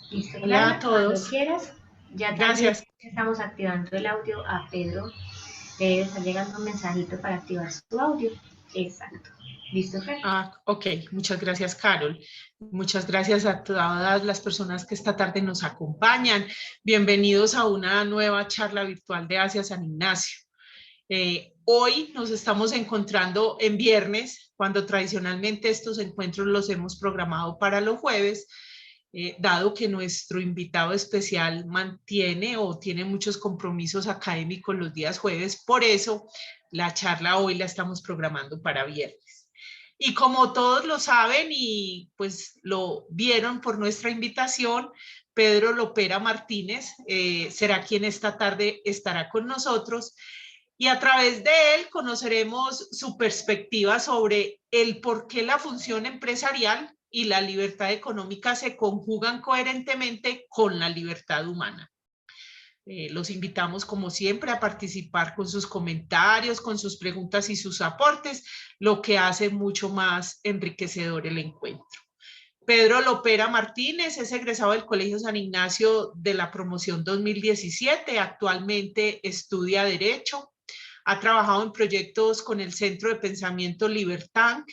Listo, Hola a Clara, cuando todos. quieras. Ya también Gracias. estamos activando el audio a Pedro. Debe estar llegando un mensajito para activar su audio. Exacto. ¿Listo, Fer? Ok, muchas gracias, Carol. Muchas gracias a todas las personas que esta tarde nos acompañan. Bienvenidos a una nueva charla virtual de Asia San Ignacio. Hoy nos estamos encontrando en viernes, cuando tradicionalmente estos encuentros los hemos programado para los jueves, dado que nuestro invitado especial mantiene o tiene muchos compromisos académicos los días jueves. Por eso la charla hoy la estamos programando para viernes. Y como todos lo saben y pues lo vieron por nuestra invitación, Pedro Lopera Martínez será quien esta tarde estará con nosotros, y a través de él conoceremos su perspectiva sobre el por qué la función empresarial y la libertad económica se conjugan coherentemente con la libertad humana. Los invitamos, como siempre, a participar con sus comentarios, con sus preguntas y sus aportes, lo que hace mucho más enriquecedor el encuentro. Pedro Lopera Martínez es egresado del Colegio San Ignacio de la promoción 2017. Actualmente estudia Derecho. Ha trabajado en proyectos con el Centro de Pensamiento Libertank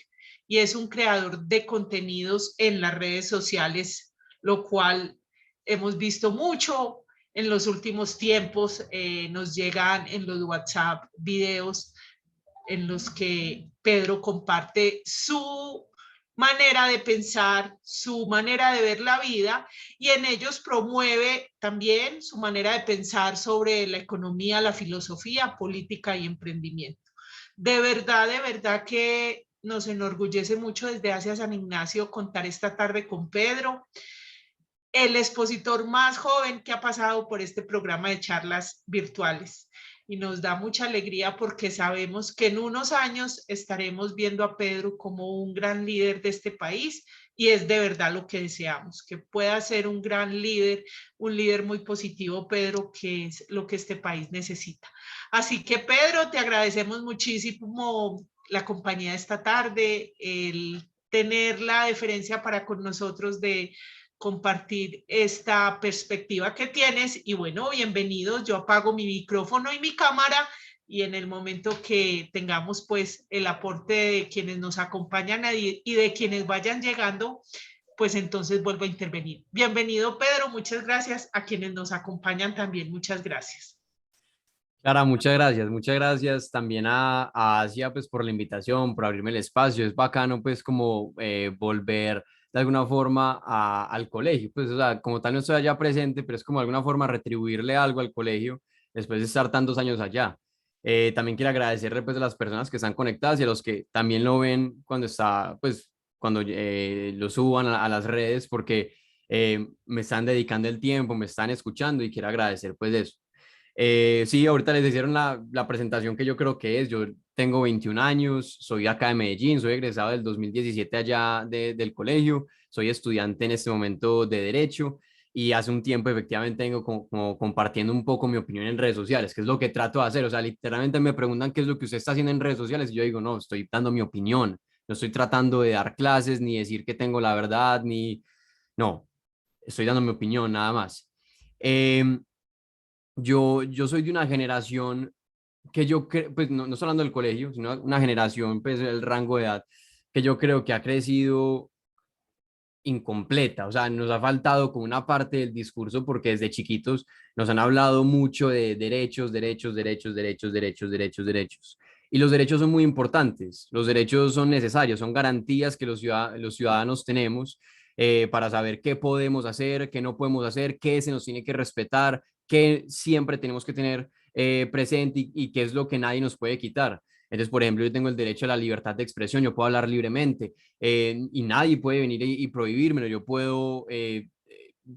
y es un creador de contenidos en las redes sociales, lo cual hemos visto mucho en los últimos tiempos. Nos llegan en los WhatsApp videos en los que Pedro comparte su manera de pensar, su manera de ver la vida, y en ellos promueve también su manera de pensar sobre la economía, la filosofía, política y emprendimiento. De verdad que nos enorgullece mucho desde Asia San Ignacio contar esta tarde con Pedro, el expositor más joven que ha pasado por este programa de charlas virtuales. Y nos da mucha alegría porque sabemos que en unos años estaremos viendo a Pedro como un gran líder de este país, y es de verdad lo que deseamos, que pueda ser un gran líder, un líder muy positivo, Pedro, que es lo que este país necesita. Así que, Pedro, te agradecemos muchísimo la compañía esta tarde, el tener la deferencia para con nosotros de compartir esta perspectiva que tienes. Y bueno, bienvenidos. Yo apago mi micrófono y mi cámara, y en el momento que tengamos pues el aporte de quienes nos acompañan y de quienes vayan llegando, pues entonces vuelvo a intervenir. Bienvenido, Pedro. Muchas gracias. A quienes nos acompañan también, muchas gracias. Clara, muchas gracias también a Asia pues por la invitación, por abrirme el espacio. Es bacano pues como volver de alguna forma al colegio, pues o sea, como tal no estoy allá presente, pero es como de alguna forma retribuirle algo al colegio después de estar tantos años allá. También quiero agradecerle pues a las personas que están conectadas y a los que también lo ven cuando está, pues cuando lo suban a las redes, porque me están dedicando el tiempo, me están escuchando y quiero agradecer pues eso. Sí, ahorita les hicieron la presentación que yo creo que es. Yo tengo 21 años, soy acá de Medellín, soy egresado del 2017 allá del colegio, soy estudiante en este momento de Derecho y hace un tiempo efectivamente tengo como compartiendo un poco mi opinión en redes sociales, que es lo que trato de hacer. O sea, literalmente me preguntan qué es lo que usted está haciendo en redes sociales y yo digo, no, estoy dando mi opinión, no estoy tratando de dar clases ni decir que tengo la verdad, ni, no, estoy dando mi opinión nada más. Eh, yo soy de una generación que pues no estoy hablando del colegio, sino una generación, pues el rango de edad, que yo creo que ha crecido incompleta, o sea, nos ha faltado como una parte del discurso porque desde chiquitos nos han hablado mucho de derechos, derechos, derechos, derechos, derechos, derechos, derechos. Y los derechos son muy importantes, los derechos son necesarios, son garantías que los ciudadanos tenemos para saber qué podemos hacer, qué no podemos hacer, qué se nos tiene que respetar, qué siempre tenemos que tener presente y qué es lo que nadie nos puede quitar. Entonces, por ejemplo, yo tengo el derecho a la libertad de expresión, yo puedo hablar libremente y nadie puede venir y prohibírmelo. Yo puedo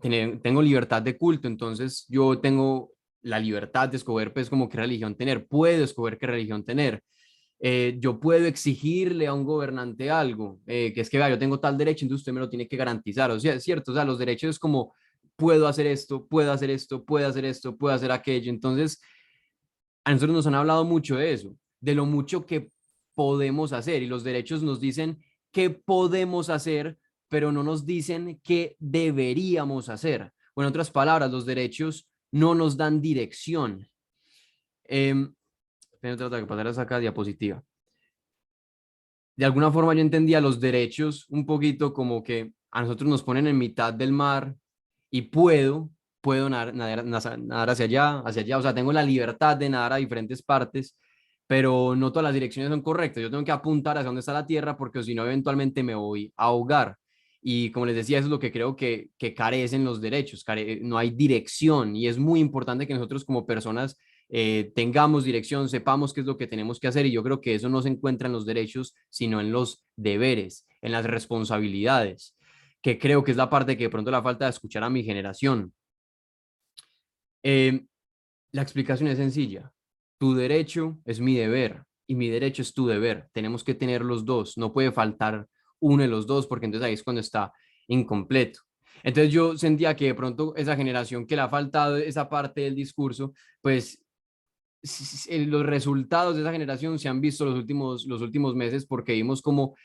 tengo libertad de culto, entonces yo tengo la libertad de escoger pues como qué religión tener, puedo escoger qué religión tener. Yo puedo exigirle a un gobernante algo, que es que vea, yo tengo tal derecho, entonces usted me lo tiene que garantizar, o sea, es cierto, o sea, los derechos es como puedo hacer esto, puedo hacer esto, puedo hacer esto, puedo hacer aquello, entonces a nosotros nos han hablado mucho de eso, de lo mucho que podemos hacer y los derechos nos dicen qué podemos hacer pero no nos dicen qué deberíamos hacer. O en otras palabras, los derechos no nos dan dirección. Trata de pasar a esa diapositiva. De alguna forma yo entendía los derechos un poquito como que a nosotros nos ponen en mitad del mar y puedo nadar hacia allá, o sea, tengo la libertad de nadar a diferentes partes, pero no todas las direcciones son correctas. Yo tengo que apuntar hacia dónde está la tierra porque si no, eventualmente me voy a ahogar. Y como les decía, eso es lo que creo que carecen los derechos, no hay dirección y es muy importante que nosotros como personas tengamos dirección, sepamos qué es lo que tenemos que hacer y yo creo que eso no se encuentra en los derechos, sino en los deberes, en las responsabilidades, que creo que es la parte que de pronto la falta de escuchar a mi generación. La explicación es sencilla. Tu derecho es mi deber y mi derecho es tu deber. Tenemos que tener los dos. No puede faltar uno de los dos porque entonces ahí es cuando está incompleto. Entonces yo sentía que de pronto esa generación que le ha faltado esa parte del discurso, pues los resultados de esa generación se han visto los últimos meses porque vimos como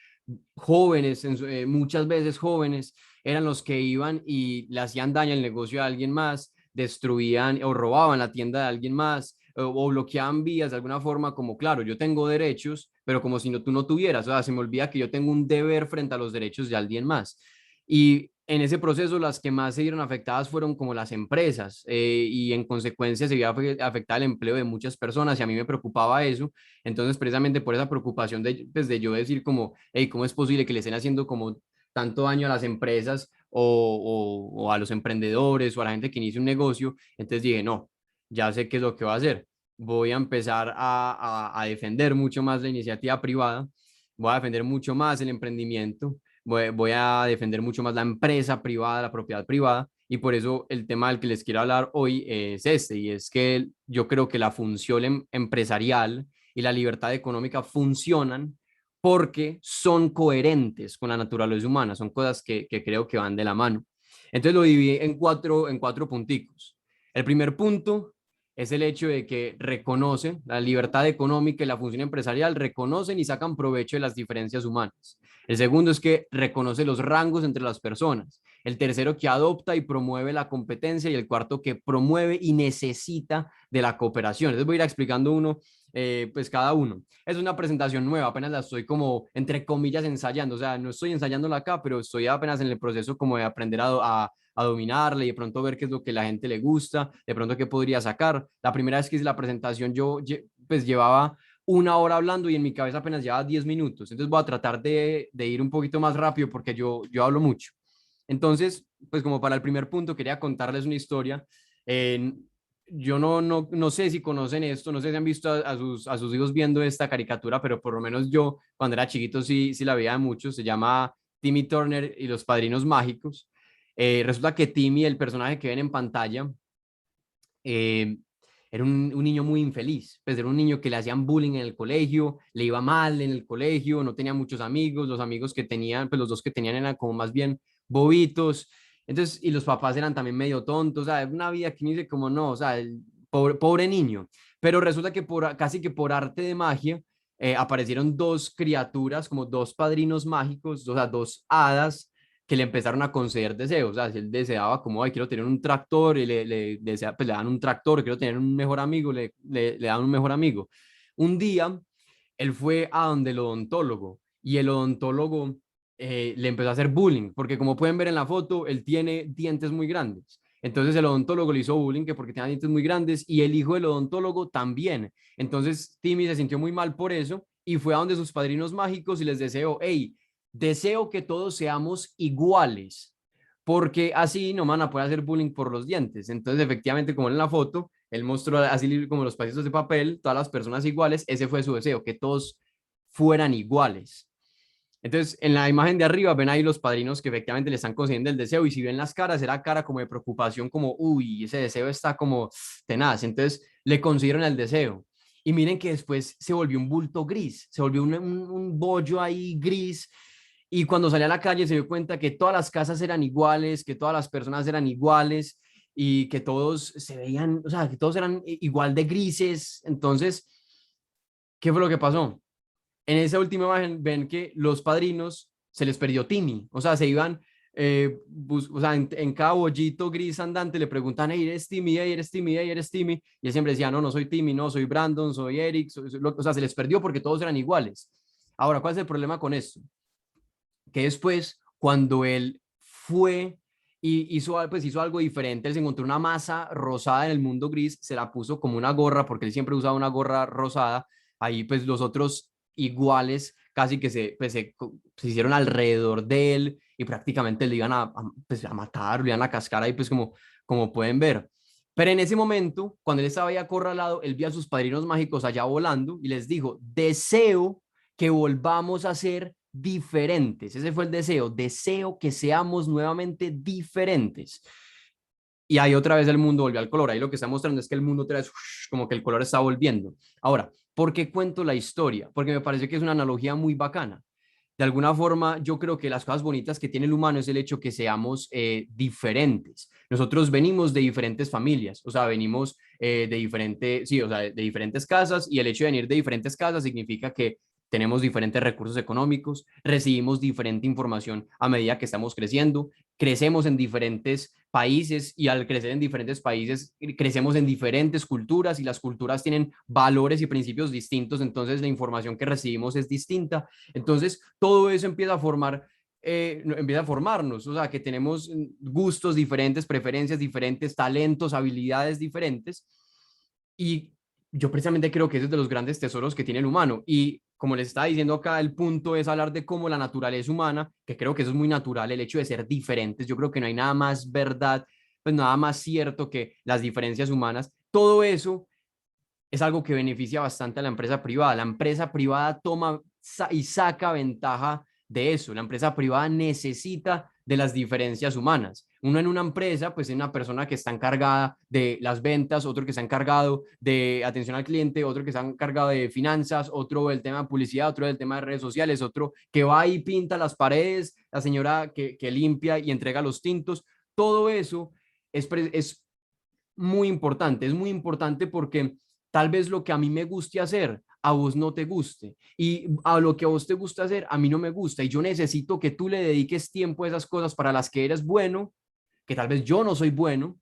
jóvenes, muchas veces jóvenes, eran los que iban y le hacían daño al negocio a alguien más, destruían o robaban la tienda de alguien más o bloqueaban vías de alguna forma como, claro, yo tengo derechos, pero como si no, tú no tuvieras, o sea, se me olvida que yo tengo un deber frente a los derechos de alguien más. Y en ese proceso las que más se vieron afectadas fueron como las empresas y en consecuencia se vio afectada el empleo de muchas personas y a mí me preocupaba eso. Entonces precisamente por esa preocupación de, pues, de yo decir como, hey, ¿cómo es posible que le estén haciendo como tanto daño a las empresas o a los emprendedores o a la gente que inicia un negocio? Entonces dije, no, ya sé qué es lo que voy a hacer. Voy a empezar a defender mucho más la iniciativa privada, voy a defender mucho más el emprendimiento, voy a defender mucho más la empresa privada, la propiedad privada, y por eso el tema del que les quiero hablar hoy es este, y es que yo creo que la función empresarial y la libertad económica funcionan porque son coherentes con la naturaleza humana, son cosas que creo que van de la mano. Entonces lo dividí en cuatro punticos. El primer punto es el hecho de que reconocen la libertad económica y la función empresarial, reconocen y sacan provecho de las diferencias humanas. El segundo es que reconoce los rangos entre las personas. El tercero que adopta y promueve la competencia y el cuarto que promueve y necesita de la cooperación. Entonces voy a ir explicando uno, pues cada uno. Es una presentación nueva, apenas la estoy como entre comillas ensayando, o sea, no estoy ensayándola acá, pero estoy apenas en el proceso como de aprender a dominarle y de pronto ver qué es lo que la gente le gusta, de pronto qué podría sacar. La primera vez que hice la presentación yo pues llevaba una hora hablando y en mi cabeza apenas llevaba 10 minutos. Entonces voy a tratar de ir un poquito más rápido porque yo hablo mucho. Entonces, pues como para el primer punto quería contarles una historia. Yo no sé si conocen esto, no sé si han visto a sus hijos viendo esta caricatura, pero por lo menos yo cuando era chiquito sí la veía mucho. Se llama Timmy Turner y los Padrinos Mágicos. Resulta que Timmy, el personaje que ven en pantalla, era un niño muy infeliz, pues era un niño que le hacían bullying en el colegio, le iba mal en el colegio, no tenía muchos amigos, los amigos que tenían, pues los dos que tenían eran como más bien bobitos, entonces, y los papás eran también medio tontos, o sea, una vida que me dice como no, o sea, el pobre niño, pero resulta que casi que por arte de magia, aparecieron dos criaturas, como dos padrinos mágicos, o sea, dos hadas, que le empezaron a conceder deseos. O sea, si él deseaba como, ay, quiero tener un tractor y pues le dan un tractor, quiero tener un mejor amigo, le dan un mejor amigo. Un día, él fue a donde el odontólogo y el odontólogo le empezó a hacer bullying, porque como pueden ver en la foto, él tiene dientes muy grandes. Entonces el odontólogo le hizo bullying que porque tenía dientes muy grandes y el hijo del odontólogo también. Entonces Timmy se sintió muy mal por eso y fue a donde sus padrinos mágicos y les deseó, hey, deseo que todos seamos iguales, porque así no van a poder hacer bullying por los dientes. Entonces, efectivamente, como en la foto, él mostró así como los pasitos de papel, todas las personas iguales, ese fue su deseo, que todos fueran iguales. Entonces, en la imagen de arriba ven ahí los padrinos que efectivamente le están concediendo el deseo y si ven las caras, era cara como de preocupación, como, uy, ese deseo está como tenaz. Entonces, le concedieron el deseo. Y miren que después se volvió un bulto gris, se volvió un bollo ahí gris. Y cuando salía a la calle se dio cuenta que todas las casas eran iguales, que todas las personas eran iguales y que todos se veían, o sea, que todos eran igual de grises. Entonces, ¿qué fue lo que pasó? En esa última imagen ven que los padrinos se les perdió Timmy, o sea, se iban, o sea, en cada bollito gris andante le preguntan, hey, ¿eres Timmy? Hey, ¿eres Timmy? Hey, ¿eres Timmy? Y él siempre decía, no, no soy Timmy, no, soy Brandon, soy Eric, o sea, se les perdió porque todos eran iguales. Ahora, ¿cuál es el problema con esto? Que después, cuando él fue y hizo algo diferente, él se encontró una masa rosada en el mundo gris, se la puso como una gorra, porque él siempre usaba una gorra rosada, ahí pues los otros iguales casi que se hicieron alrededor de él y prácticamente le iban pues, a matar, le iban a cascar ahí pues como pueden ver. Pero en ese momento, cuando él estaba ahí acorralado, él vio a sus padrinos mágicos allá volando y les dijo, deseo que volvamos a ser diferentes. Ese fue el deseo. Deseo que seamos nuevamente diferentes. Y ahí otra vez el mundo volvió al color. Ahí lo que está mostrando es que el mundo otra vez, como que el color está volviendo. Ahora, ¿por qué cuento la historia? Porque me parece que es una analogía muy bacana. De alguna forma, yo creo que las cosas bonitas que tiene el humano es el hecho que seamos diferentes. Nosotros venimos de diferentes familias, o sea, venimos de diferentes, sí, o sea, de diferentes casas, y el hecho de venir de diferentes casas significa que tenemos diferentes recursos económicos, recibimos diferente información a medida que estamos creciendo, crecemos en diferentes países y al crecer en diferentes países crecemos en diferentes culturas y las culturas tienen valores y principios distintos, entonces la información que recibimos es distinta. Entonces todo eso empieza a formarnos, o sea, que tenemos gustos diferentes, preferencias diferentes, talentos, habilidades diferentes. Y yo precisamente creo que ese es de los grandes tesoros que tiene el humano. Y como les estaba diciendo acá, el punto es hablar de cómo la naturaleza humana, que creo que eso es muy natural, el hecho de ser diferentes. Yo creo que no hay nada más verdad, pues nada más cierto que las diferencias humanas. Todo eso es algo que beneficia bastante a la empresa privada. La empresa privada toma y saca ventaja de eso. La empresa privada necesita de las diferencias humanas. Uno en una empresa, pues es una persona que está encargada de las ventas, otro que está encargado de atención al cliente, otro que está encargado de finanzas, otro del tema de publicidad, otro del tema de redes sociales, otro que va y pinta las paredes, la señora que limpia y entrega los tintos. Todo eso es es muy importante porque tal vez lo que a mí me guste hacer, a vos no te guste. Y a lo que a vos te gusta hacer, a mí no me gusta. Y yo necesito que tú le dediques tiempo a esas cosas para las que eres bueno, que tal vez yo no soy bueno,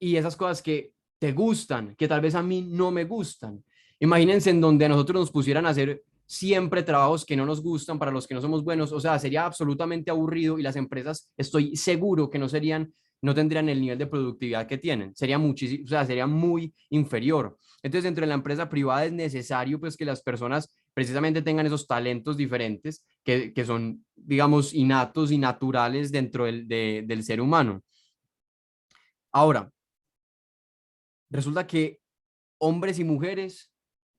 y esas cosas que te gustan, que tal vez a mí no me gustan. Imagínense en donde a nosotros nos pusieran a hacer siempre trabajos que no nos gustan, para los que no somos buenos, o sea, sería absolutamente aburrido y las empresas, estoy seguro que no tendrían el nivel de productividad que tienen, sería muchísimo, o sea, sería muy inferior. Entonces, dentro de la empresa privada es necesario pues que las personas precisamente tengan esos talentos diferentes que son, digamos, innatos y naturales dentro del ser humano. Ahora, resulta que hombres y mujeres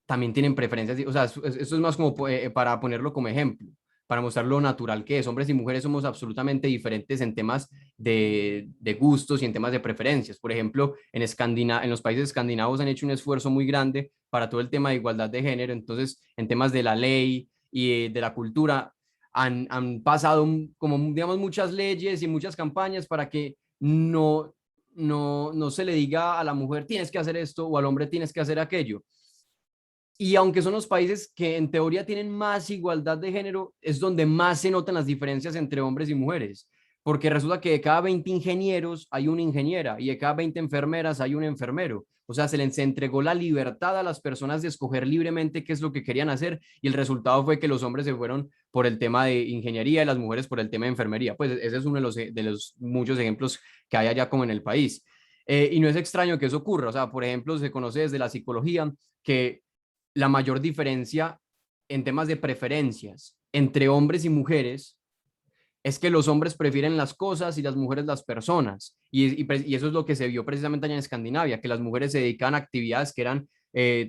también tienen preferencias, o sea, esto es más como para ponerlo como ejemplo, para mostrar lo natural que es. Hombres y mujeres somos absolutamente diferentes en temas de gustos y en temas de preferencias. Por ejemplo, en los países escandinavos han hecho un esfuerzo muy grande para todo el tema de igualdad de género, entonces en temas de la ley y de la cultura han pasado como, digamos, muchas leyes y muchas campañas para que no se le diga a la mujer tienes que hacer esto o al hombre tienes que hacer aquello. Y aunque son los países que en teoría tienen más igualdad de género, es donde más se notan las diferencias entre hombres y mujeres. Porque resulta que de cada 20 ingenieros hay una ingeniera y de cada 20 enfermeras hay un enfermero. O sea, se entregó la libertad a las personas de escoger libremente qué es lo que querían hacer y el resultado fue que los hombres se fueron por el tema de ingeniería y las mujeres por el tema de enfermería. Pues ese es uno de los muchos ejemplos que hay allá como en el país. Y no es extraño que eso ocurra. O sea, por ejemplo, se conoce desde la psicología que la mayor diferencia en temas de preferencias entre hombres y mujeres es que los hombres prefieren las cosas y las mujeres las personas. Y eso es lo que se vio precisamente allá en Escandinavia, que las mujeres se dedicaban a actividades que eran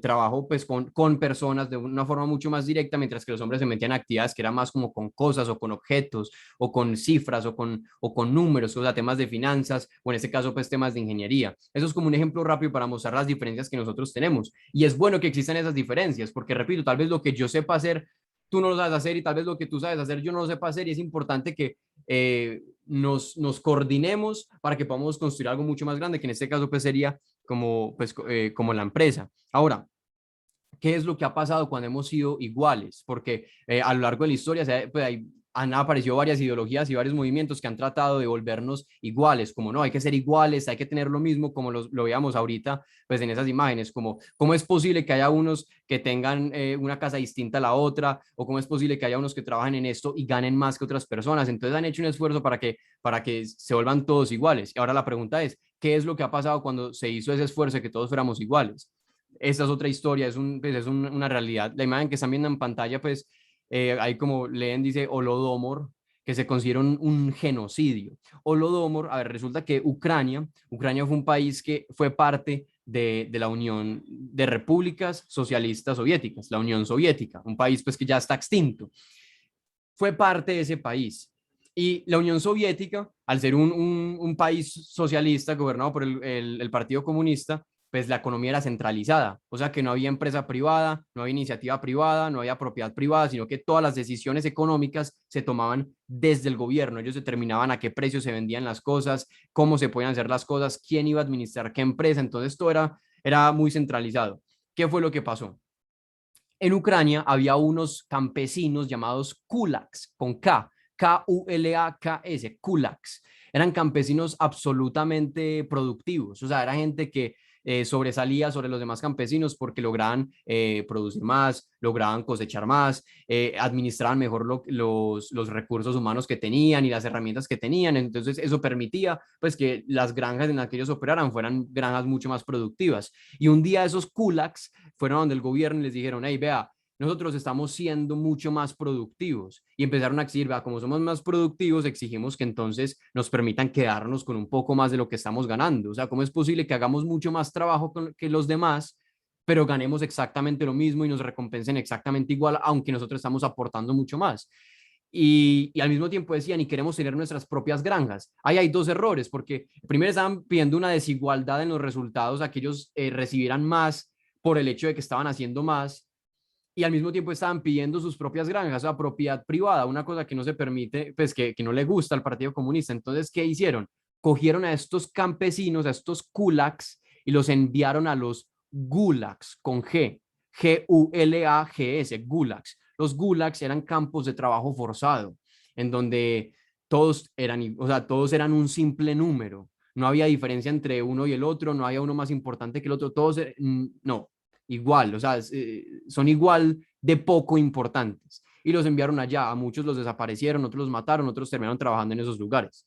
trabajo pues con personas de una forma mucho más directa, mientras que los hombres se metían a actividades que eran más como con cosas o con objetos o con cifras o con números, o sea, temas de finanzas o en este caso pues temas de ingeniería. Eso es como un ejemplo rápido para mostrar las diferencias que nosotros tenemos. Y es bueno que existan esas diferencias, porque repito, tal vez lo que yo sepa hacer tú no lo sabes hacer y tal vez lo que tú sabes hacer yo no lo sepa hacer y es importante que nos coordinemos para que podamos construir algo mucho más grande, que en este caso pues sería como la empresa. Ahora, ¿qué es lo que ha pasado cuando hemos sido iguales? Porque a lo largo de la historia pues, hay han aparecido varias ideologías y varios movimientos que han tratado de volvernos iguales, como no, hay que ser iguales, hay que tener lo mismo, como lo veíamos ahorita, pues en esas imágenes, como cómo es posible que haya unos que tengan una casa distinta a la otra, o cómo es posible que haya unos que trabajen en esto y ganen más que otras personas. Entonces han hecho un esfuerzo para que se vuelvan todos iguales. Y ahora la pregunta es, ¿qué es lo que ha pasado cuando se hizo ese esfuerzo de que todos fuéramos iguales? Esta es otra historia, pues una realidad. La imagen que están viendo en pantalla, pues ahí como leen, dice Holodomor, que se considera un genocidio. Holodomor, a ver, resulta que Ucrania fue un país que fue parte de la Unión de Repúblicas Socialistas Soviéticas, la Unión Soviética, un país pues que ya está extinto. Fue parte de ese país. Y la Unión Soviética, al ser un país socialista gobernado por el Partido Comunista, pues la economía era centralizada, o sea que no había empresa privada, no había iniciativa privada, no había propiedad privada, sino que todas las decisiones económicas se tomaban desde el gobierno. Ellos determinaban a qué precio se vendían las cosas, cómo se podían hacer las cosas, quién iba a administrar qué empresa. Entonces todo era muy centralizado. ¿Qué fue lo que pasó? En Ucrania había unos campesinos llamados kulaks, con K, K-U-L-A-K-S, kulaks. Eran campesinos absolutamente productivos, o sea, era gente que sobresalía sobre los demás campesinos porque lograban producir más, lograban cosechar más, administraban mejor los recursos humanos que tenían y las herramientas que tenían. Entonces eso permitía pues que las granjas en las que ellos operaran fueran granjas mucho más productivas. Y un día esos kulaks fueron donde el gobierno y les dijeron, hey, vea, nosotros estamos siendo mucho más productivos, y empezaron a exigir, vea, como somos más productivos, exigimos que entonces nos permitan quedarnos con un poco más de lo que estamos ganando. O sea, ¿cómo es posible que hagamos mucho más trabajo que los demás, pero ganemos exactamente lo mismo y nos recompensen exactamente igual, aunque nosotros estamos aportando mucho más? Y al mismo tiempo decían, y queremos tener nuestras propias granjas. Ahí hay dos errores, porque primero estaban pidiendo una desigualdad en los resultados, a que ellos recibieran más por el hecho de que estaban haciendo más, y al mismo tiempo estaban pidiendo sus propias granjas, o sea, propiedad privada, una cosa que no se permite, pues que no le gusta al Partido Comunista. Entonces, ¿qué hicieron? Cogieron a estos campesinos, a estos kulaks, y los enviaron a los gulags, con G, G-U-L-A-G-S, gulags. Los gulags eran campos de trabajo forzado, en donde o sea, todos eran un simple número. No había diferencia entre uno y el otro, no había uno más importante que el otro, todos, no, igual, o sea, son igual de poco importantes. Y los enviaron allá, a muchos los desaparecieron, otros los mataron, otros terminaron trabajando en esos lugares.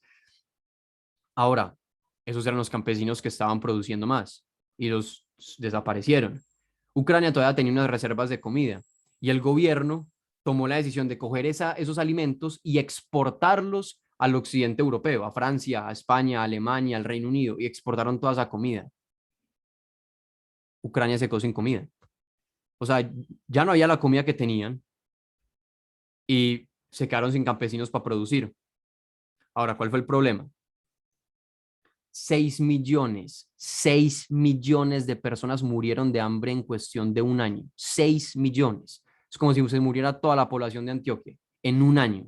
Ahora, esos eran los campesinos que estaban produciendo más y los desaparecieron. Ucrania todavía tenía unas reservas de comida, y el gobierno tomó la decisión de coger esos alimentos y exportarlos al occidente europeo, a Francia, a España, a Alemania, al Reino Unido, y exportaron toda esa comida. Ucrania se quedó sin comida. O sea, ya no había la comida que tenían y se quedaron sin campesinos para producir. Ahora, ¿cuál fue el problema? 6 millones de personas murieron de hambre en cuestión de un año. 6 millones. Es como si se muriera toda la población de Antioquia en un año.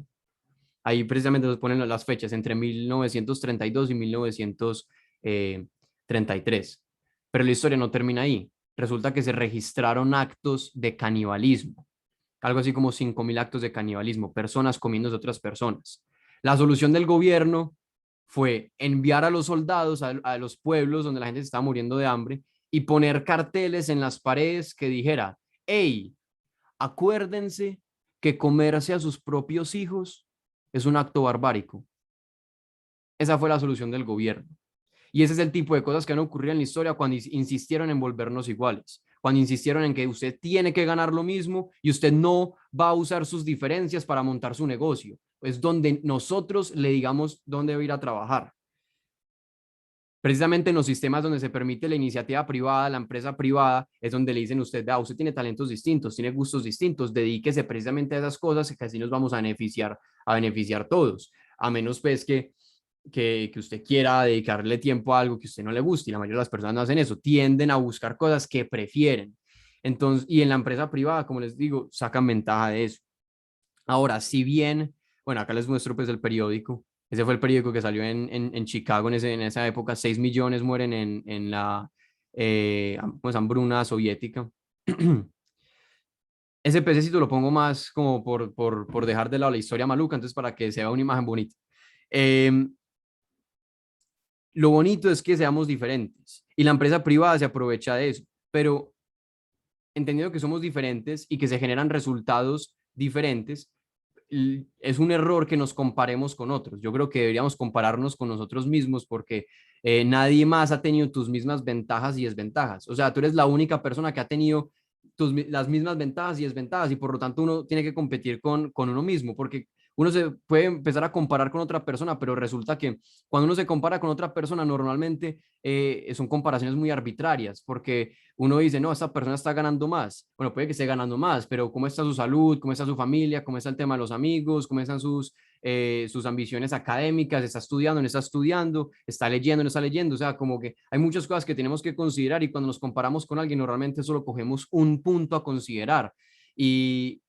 Ahí precisamente nos ponen las fechas, entre 1932 y 1933. Pero la historia no termina ahí. Resulta que se registraron actos de canibalismo, algo así como 5.000 actos de canibalismo, personas comiendo de otras personas. La solución del gobierno fue enviar a los soldados a los pueblos donde la gente se estaba muriendo de hambre y poner carteles en las paredes que dijera, hey, acuérdense que comerse a sus propios hijos es un acto barbárico. Esa fue la solución del gobierno. Y ese es el tipo de cosas que han ocurrido en la historia cuando insistieron en volvernos iguales, cuando insistieron en que usted tiene que ganar lo mismo y usted no va a usar sus diferencias para montar su negocio. Es donde nosotros le digamos dónde va a ir a trabajar. Precisamente en los sistemas donde se permite la iniciativa privada, la empresa privada, es donde le dicen a usted, usted tiene talentos distintos, tiene gustos distintos, dedíquese precisamente a esas cosas, que así nos vamos a beneficiar todos, a menos pues que usted quiera dedicarle tiempo a algo que a usted no le guste, y la mayoría de las personas no hacen eso, tienden a buscar cosas que prefieren. Entonces, y en la empresa privada, como les digo, sacan ventaja de eso. Ahora, si bien, bueno, acá les muestro pues el periódico. Ese fue el periódico que salió en Chicago en esa época. 6 millones mueren en la pues, hambruna soviética. ese pececito lo pongo más como por dejar de lado la historia maluca, entonces para que se vea una imagen bonita. Em, lo bonito es que seamos diferentes y la empresa privada se aprovecha de eso, pero entendiendo que somos diferentes y que se generan resultados diferentes, es un error que nos comparemos con otros. Yo creo que deberíamos compararnos con nosotros mismos porque nadie más ha tenido tus mismas ventajas y desventajas. O sea, tú eres la única persona que ha tenido las mismas ventajas y desventajas y por lo tanto uno tiene que competir con uno mismo porque uno se puede empezar a comparar con otra persona, pero resulta que cuando uno se compara con otra persona, normalmente son comparaciones muy arbitrarias, porque uno dice, no, esta persona está ganando más. Bueno, puede que esté ganando más, pero ¿cómo está su salud? ¿Cómo está su familia? ¿Cómo está el tema de los amigos? ¿Cómo están sus ambiciones académicas? ¿Está estudiando? ¿No está estudiando? ¿Está leyendo? ¿No está leyendo? O sea, como que hay muchas cosas que tenemos que considerar y cuando nos comparamos con alguien, normalmente solo cogemos un punto a considerar. Y,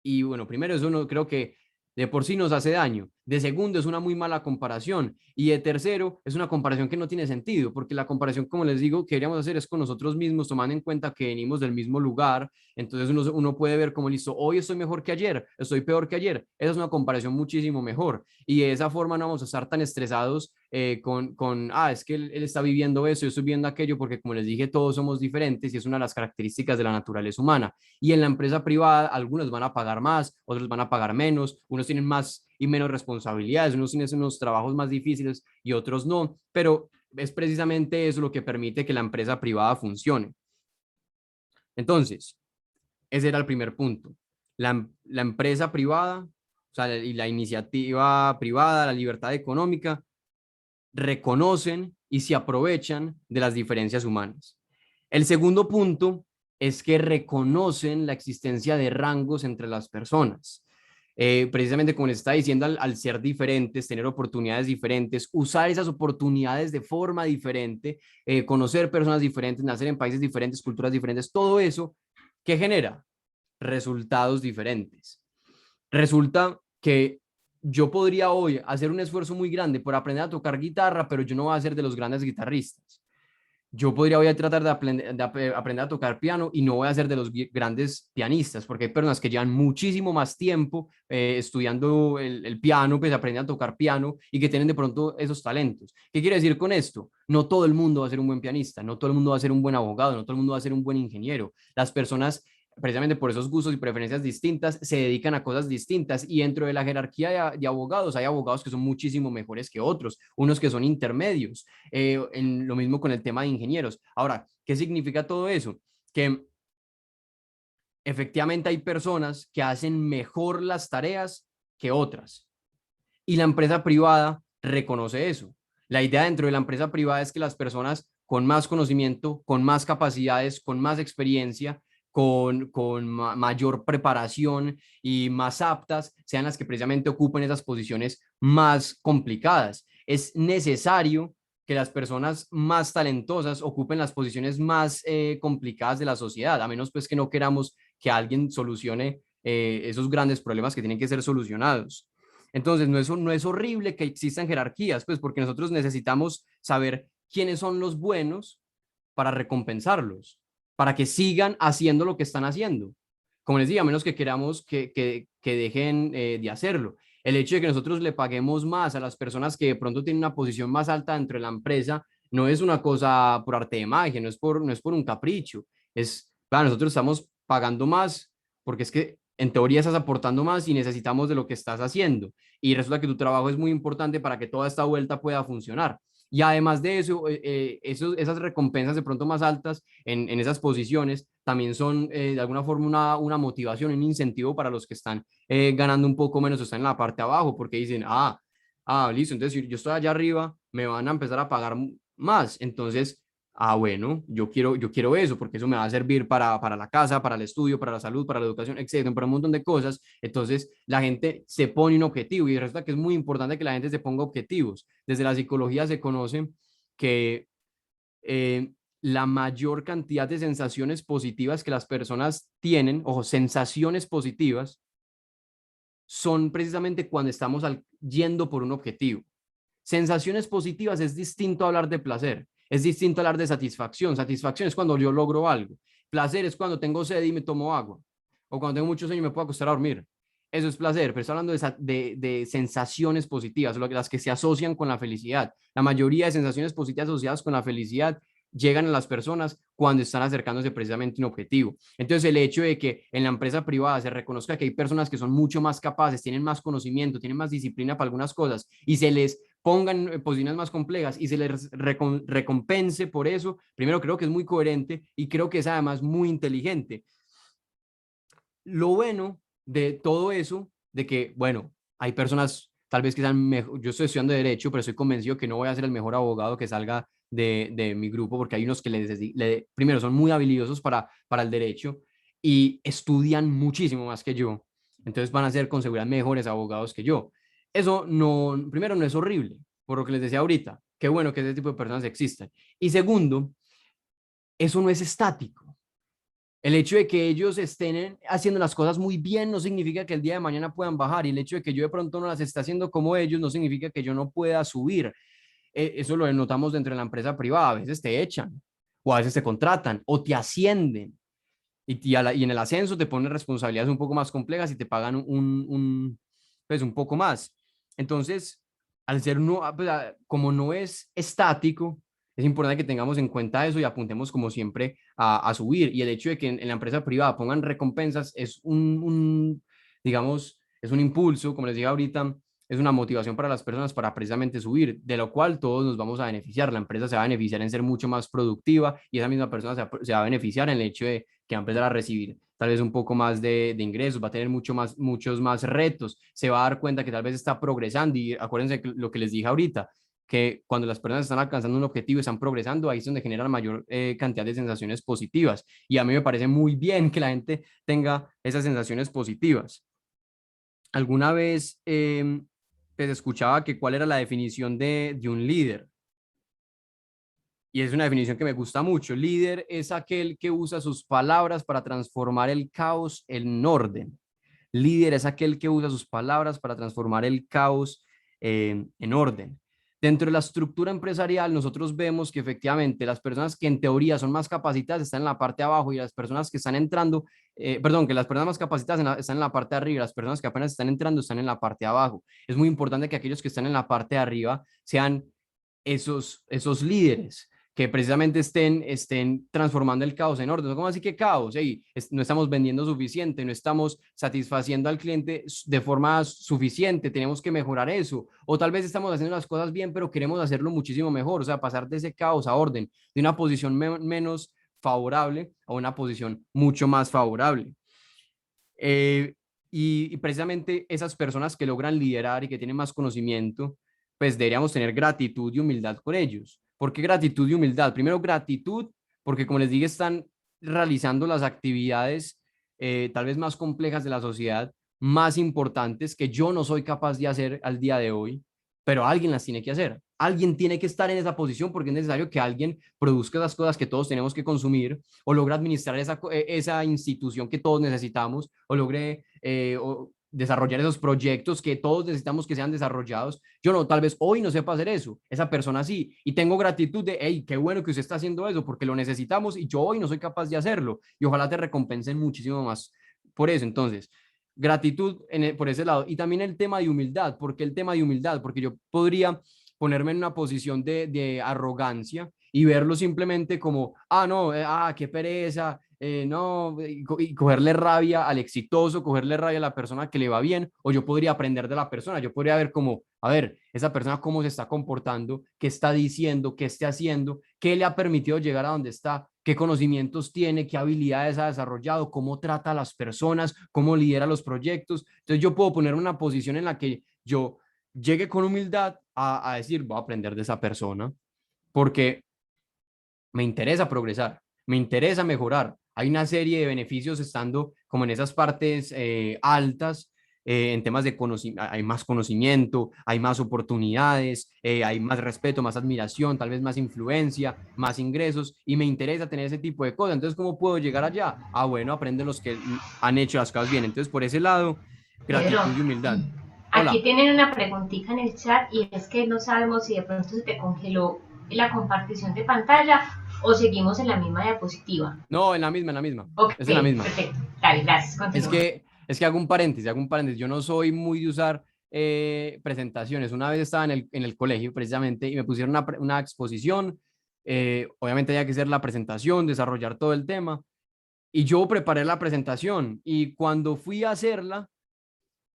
y bueno, primero eso no creo que de por sí nos hace daño. De segundo, es una muy mala comparación. Y de tercero, es una comparación que no tiene sentido, porque la comparación, como les digo, que queríamos hacer es con nosotros mismos, tomando en cuenta que venimos del mismo lugar. Entonces uno puede ver como, listo, hoy estoy mejor que ayer, estoy peor que ayer. Esa es una comparación muchísimo mejor. Y de esa forma no vamos a estar tan estresados es que él está viviendo eso, yo estoy viendo aquello, porque como les dije, todos somos diferentes y es una de las características de la naturaleza humana. Y en la empresa privada, algunos van a pagar más, otros van a pagar menos, unos tienen más y menos responsabilidades, unos tienen unos trabajos más difíciles y otros no, pero es precisamente eso lo que permite que la empresa privada funcione. Entonces, ese era el primer punto. La empresa privada, o sea, y la iniciativa privada, la libertad económica, reconocen y se aprovechan de las diferencias humanas. El segundo punto es que reconocen la existencia de rangos entre las personas. Precisamente como les está diciendo, al ser diferentes, tener oportunidades diferentes, usar esas oportunidades de forma diferente, conocer personas diferentes, nacer en países diferentes, culturas diferentes, todo eso, ¿qué genera? Resultados diferentes. Resulta que yo podría hoy hacer un esfuerzo muy grande por aprender a tocar guitarra, pero yo no voy a ser de los grandes guitarristas. Yo podría hoy a tratar aprender a tocar piano y no voy a ser de los grandes pianistas, porque hay personas que llevan muchísimo más tiempo estudiando el piano, pues aprenden a tocar piano y que tienen de pronto esos talentos. ¿Qué quiere decir con esto? No todo el mundo va a ser un buen pianista, no todo el mundo va a ser un buen abogado, no todo el mundo va a ser un buen ingeniero. Las personas precisamente por esos gustos y preferencias distintas, se dedican a cosas distintas y dentro de la jerarquía de abogados hay abogados que son muchísimo mejores que otros, unos que son intermedios, en lo mismo con el tema de ingenieros. Ahora, ¿qué significa todo eso? Que efectivamente hay personas que hacen mejor las tareas que otras y la empresa privada reconoce eso. La idea dentro de la empresa privada es que las personas con más conocimiento, con más capacidades, con más experiencia, con mayor preparación y más aptas sean las que precisamente ocupen esas posiciones más complicadas. Es necesario que las personas más talentosas ocupen las posiciones más complicadas de la sociedad, a menos pues que no queramos que alguien solucione esos grandes problemas que tienen que ser solucionados. Entonces, no es horrible que existan jerarquías, pues porque nosotros necesitamos saber quiénes son los buenos para recompensarlos, para que sigan haciendo lo que están haciendo. Como les digo, a menos que queramos que dejen de hacerlo. El hecho de que nosotros le paguemos más a las personas que de pronto tienen una posición más alta dentro de la empresa no es una cosa por arte de magia, no es por un capricho. Nosotros estamos pagando más porque es que en teoría estás aportando más y necesitamos de lo que estás haciendo. Y resulta que tu trabajo es muy importante para que toda esta vuelta pueda funcionar. Y además de eso, esas recompensas de pronto más altas en esas posiciones también son de alguna forma una motivación, un incentivo para los que están ganando un poco menos o están en la parte de abajo, porque dicen, listo, entonces si yo estoy allá arriba, me van a empezar a pagar más. Entonces, bueno, yo quiero eso, porque eso me va a servir para la casa, para el estudio, para la salud, para la educación, etcétera, para un montón de cosas. Entonces, la gente se pone un objetivo y resulta que es muy importante que la gente se ponga objetivos. Desde la psicología se conoce que la mayor cantidad de sensaciones positivas que las personas tienen, ojo, sensaciones positivas, son precisamente cuando estamos yendo por un objetivo. Sensaciones positivas es distinto a hablar de placer, es distinto a hablar de satisfacción. Satisfacción es cuando yo logro algo. Placer es cuando tengo sed y me tomo agua. o cuando tengo mucho sueño me puedo acostar a dormir. Eso es placer, pero estoy hablando de sensaciones positivas, las que se asocian con la felicidad. La mayoría de sensaciones positivas asociadas con la felicidad llegan a las personas cuando están acercándose precisamente a un objetivo. Entonces, el hecho de que en la empresa privada se reconozca que hay personas que son mucho más capaces, tienen más conocimiento, tienen más disciplina para algunas cosas y se les pongan en posiciones más complejas y se les recompense por eso, primero creo que es muy coherente y creo que es además muy inteligente. Lo bueno de todo eso, de que, bueno, hay personas tal vez que sean mejor, yo estoy estudiando Derecho, pero estoy convencido que no voy a ser el mejor abogado que salga de mi grupo, porque hay unos que primero son muy habilidosos para el Derecho y estudian muchísimo más que yo, entonces van a ser con seguridad mejores abogados que yo. Eso no, primero no es horrible, por lo que les decía ahorita, qué bueno que ese tipo de personas existan. Y segundo, eso no es estático. El hecho de que ellos estén haciendo las cosas muy bien no significa que el día de mañana puedan bajar, y el hecho de que yo de pronto no las esté haciendo como ellos no significa que yo no pueda subir. Eso lo notamos dentro de la empresa privada. A veces te echan, o a veces te contratan, o te ascienden, y en el ascenso te ponen responsabilidades un poco más complejas y te pagan pues un poco más. Entonces, al ser pues, como no es estático, es importante que tengamos en cuenta eso y apuntemos como siempre a subir. Y el hecho de que en la empresa privada pongan recompensas es digamos, es un impulso, como les dije ahorita, es una motivación para las personas para precisamente subir, de lo cual todos nos vamos a beneficiar. La empresa se va a beneficiar en ser mucho más productiva y esa misma persona se va a beneficiar en el hecho de que va a empezar a recibir tal vez un poco más de ingresos, va a tener muchos más retos, se va a dar cuenta que tal vez está progresando. Y acuérdense lo que les dije ahorita, que cuando las personas están alcanzando un objetivo y están progresando, ahí es donde generan mayor cantidad de sensaciones positivas. Y a mí me parece muy bien que la gente tenga esas sensaciones positivas. Alguna vez pues escuchaba que cuál era la definición de un líder. Y es una definición que me gusta mucho. Líder es aquel que usa sus palabras para transformar el caos en orden. Líder es aquel que usa sus palabras para transformar el caos en orden. Dentro de la estructura empresarial, nosotros vemos que efectivamente las personas que en teoría son más capacitadas están en la parte de abajo, y las personas que están entrando, perdón, que las personas más capacitadas están en la parte de arriba, y las personas que apenas están entrando están en la parte de abajo. Es muy importante que aquellos que están en la parte de arriba sean esos líderes que precisamente estén transformando el caos en orden. ¿Cómo así que caos? Hey, no estamos vendiendo suficiente, no estamos satisfaciendo al cliente de forma suficiente, tenemos que mejorar eso. O tal vez estamos haciendo las cosas bien, pero queremos hacerlo muchísimo mejor, o sea, pasar de ese caos a orden, de una posición menos favorable a una posición mucho más favorable. Y precisamente esas personas que logran liderar y que tienen más conocimiento, pues deberíamos tener gratitud y humildad con ellos. ¿Por qué gratitud y humildad? Primero, gratitud, porque como les dije, están realizando las actividades tal vez más complejas de la sociedad, más importantes, que yo no soy capaz de hacer al día de hoy, pero alguien las tiene que hacer. Alguien tiene que estar en esa posición, porque es necesario que alguien produzca las cosas que todos tenemos que consumir, o logre administrar esa institución que todos necesitamos, o logre o desarrollar esos proyectos que todos necesitamos que sean desarrollados. Yo no, tal vez hoy no sepa hacer eso, esa persona sí, y tengo gratitud de, hey, qué bueno que usted está haciendo eso, porque lo necesitamos y yo hoy no soy capaz de hacerlo, y ojalá te recompensen muchísimo más por eso. Entonces, gratitud por ese lado. Y también el tema de humildad. ¿Por qué el tema de humildad? Porque yo podría ponerme en una posición de arrogancia y verlo simplemente como, no, qué pereza, no, y cogerle rabia al exitoso, cogerle rabia a la persona que le va bien, o yo podría aprender de la persona. Yo podría ver como, a ver, esa persona cómo se está comportando, qué está diciendo, qué está haciendo, qué le ha permitido llegar a donde está, qué conocimientos tiene, qué habilidades ha desarrollado, cómo trata a las personas, cómo lidera los proyectos. Entonces yo puedo poner una posición en la que yo llegue con humildad a decir, voy a aprender de esa persona, porque me interesa progresar, me interesa mejorar. Hay una serie de beneficios estando como en esas partes altas, en temas de conocimiento. Hay más conocimiento, hay más oportunidades, hay más respeto, más admiración, tal vez más influencia, más ingresos, y me interesa tener ese tipo de cosas. Entonces, ¿cómo puedo llegar allá? Bueno, aprenden los que han hecho las cosas bien. Entonces, por ese lado, Pedro, gratitud y humildad. aquí Hola. tienen una preguntita en el chat y es que no sabemos si de pronto se te congeló la compartición de pantalla o seguimos en la misma diapositiva? No, en la misma, en la misma. Ok, Es en la misma. perfecto. Dale, gracias. Es Continúa. que hago un paréntesis, hago un paréntesis. Yo no soy muy de usar presentaciones. Una vez estaba en el colegio precisamente y me pusieron una exposición. Obviamente había que hacer la presentación, desarrollar todo el tema. Y yo preparé la presentación y cuando fui a hacerla,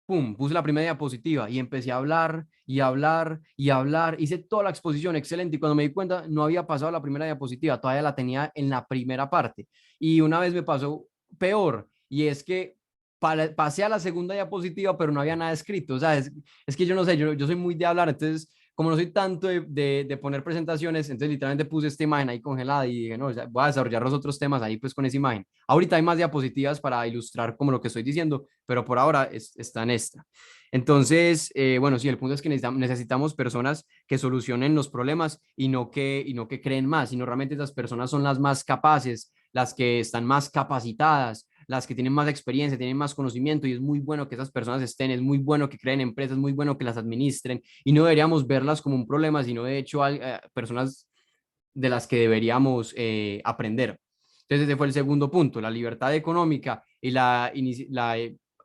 pum, puse la primera diapositiva y empecé a hablar y hablar y hablar. Hice toda la exposición excelente y cuando me di cuenta no había pasado la primera diapositiva, todavía la tenía en la primera parte. Y una vez me pasó peor y es que pasé a la segunda diapositiva, pero no había nada escrito. O sea, es que yo no sé, yo soy muy de hablar, entonces como no soy tanto de poner presentaciones, entonces literalmente puse esta imagen ahí congelada y dije, no, o sea, voy a desarrollar los otros temas ahí pues con esa imagen. Ahorita hay más diapositivas para ilustrar como lo que estoy diciendo, pero por ahora está en esta. Entonces, bueno, sí, el punto es que necesitamos personas que solucionen los problemas y no que creen más, sino realmente esas personas son las más capaces, las que están más capacitadas, las que tienen más experiencia, tienen más conocimiento y es muy bueno que esas personas estén, es muy bueno que creen empresas, es muy bueno que las administren y no deberíamos verlas como un problema, sino de hecho personas de las que deberíamos aprender. Entonces ese fue el segundo punto, la libertad económica y la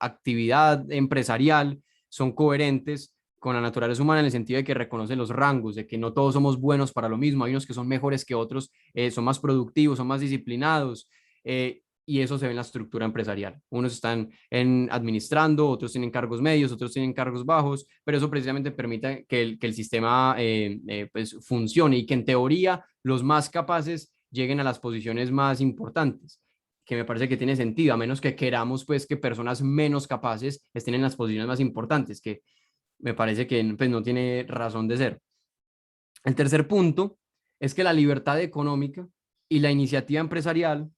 actividad empresarial son coherentes con la naturaleza humana en el sentido de que reconocen los rangos, de que no todos somos buenos para lo mismo, hay unos que son mejores que otros, son más productivos, son más disciplinados, y eso se ve en la estructura empresarial. Unos están administrando, otros tienen cargos medios, otros tienen cargos bajos, pero eso precisamente permite que el sistema pues funcione y que en teoría los más capaces lleguen a las posiciones más importantes, que me parece que tiene sentido, a menos que queramos pues que personas menos capaces estén en las posiciones más importantes, que me parece que pues, no tiene razón de ser. El tercer punto es que la libertad económica y la iniciativa empresarial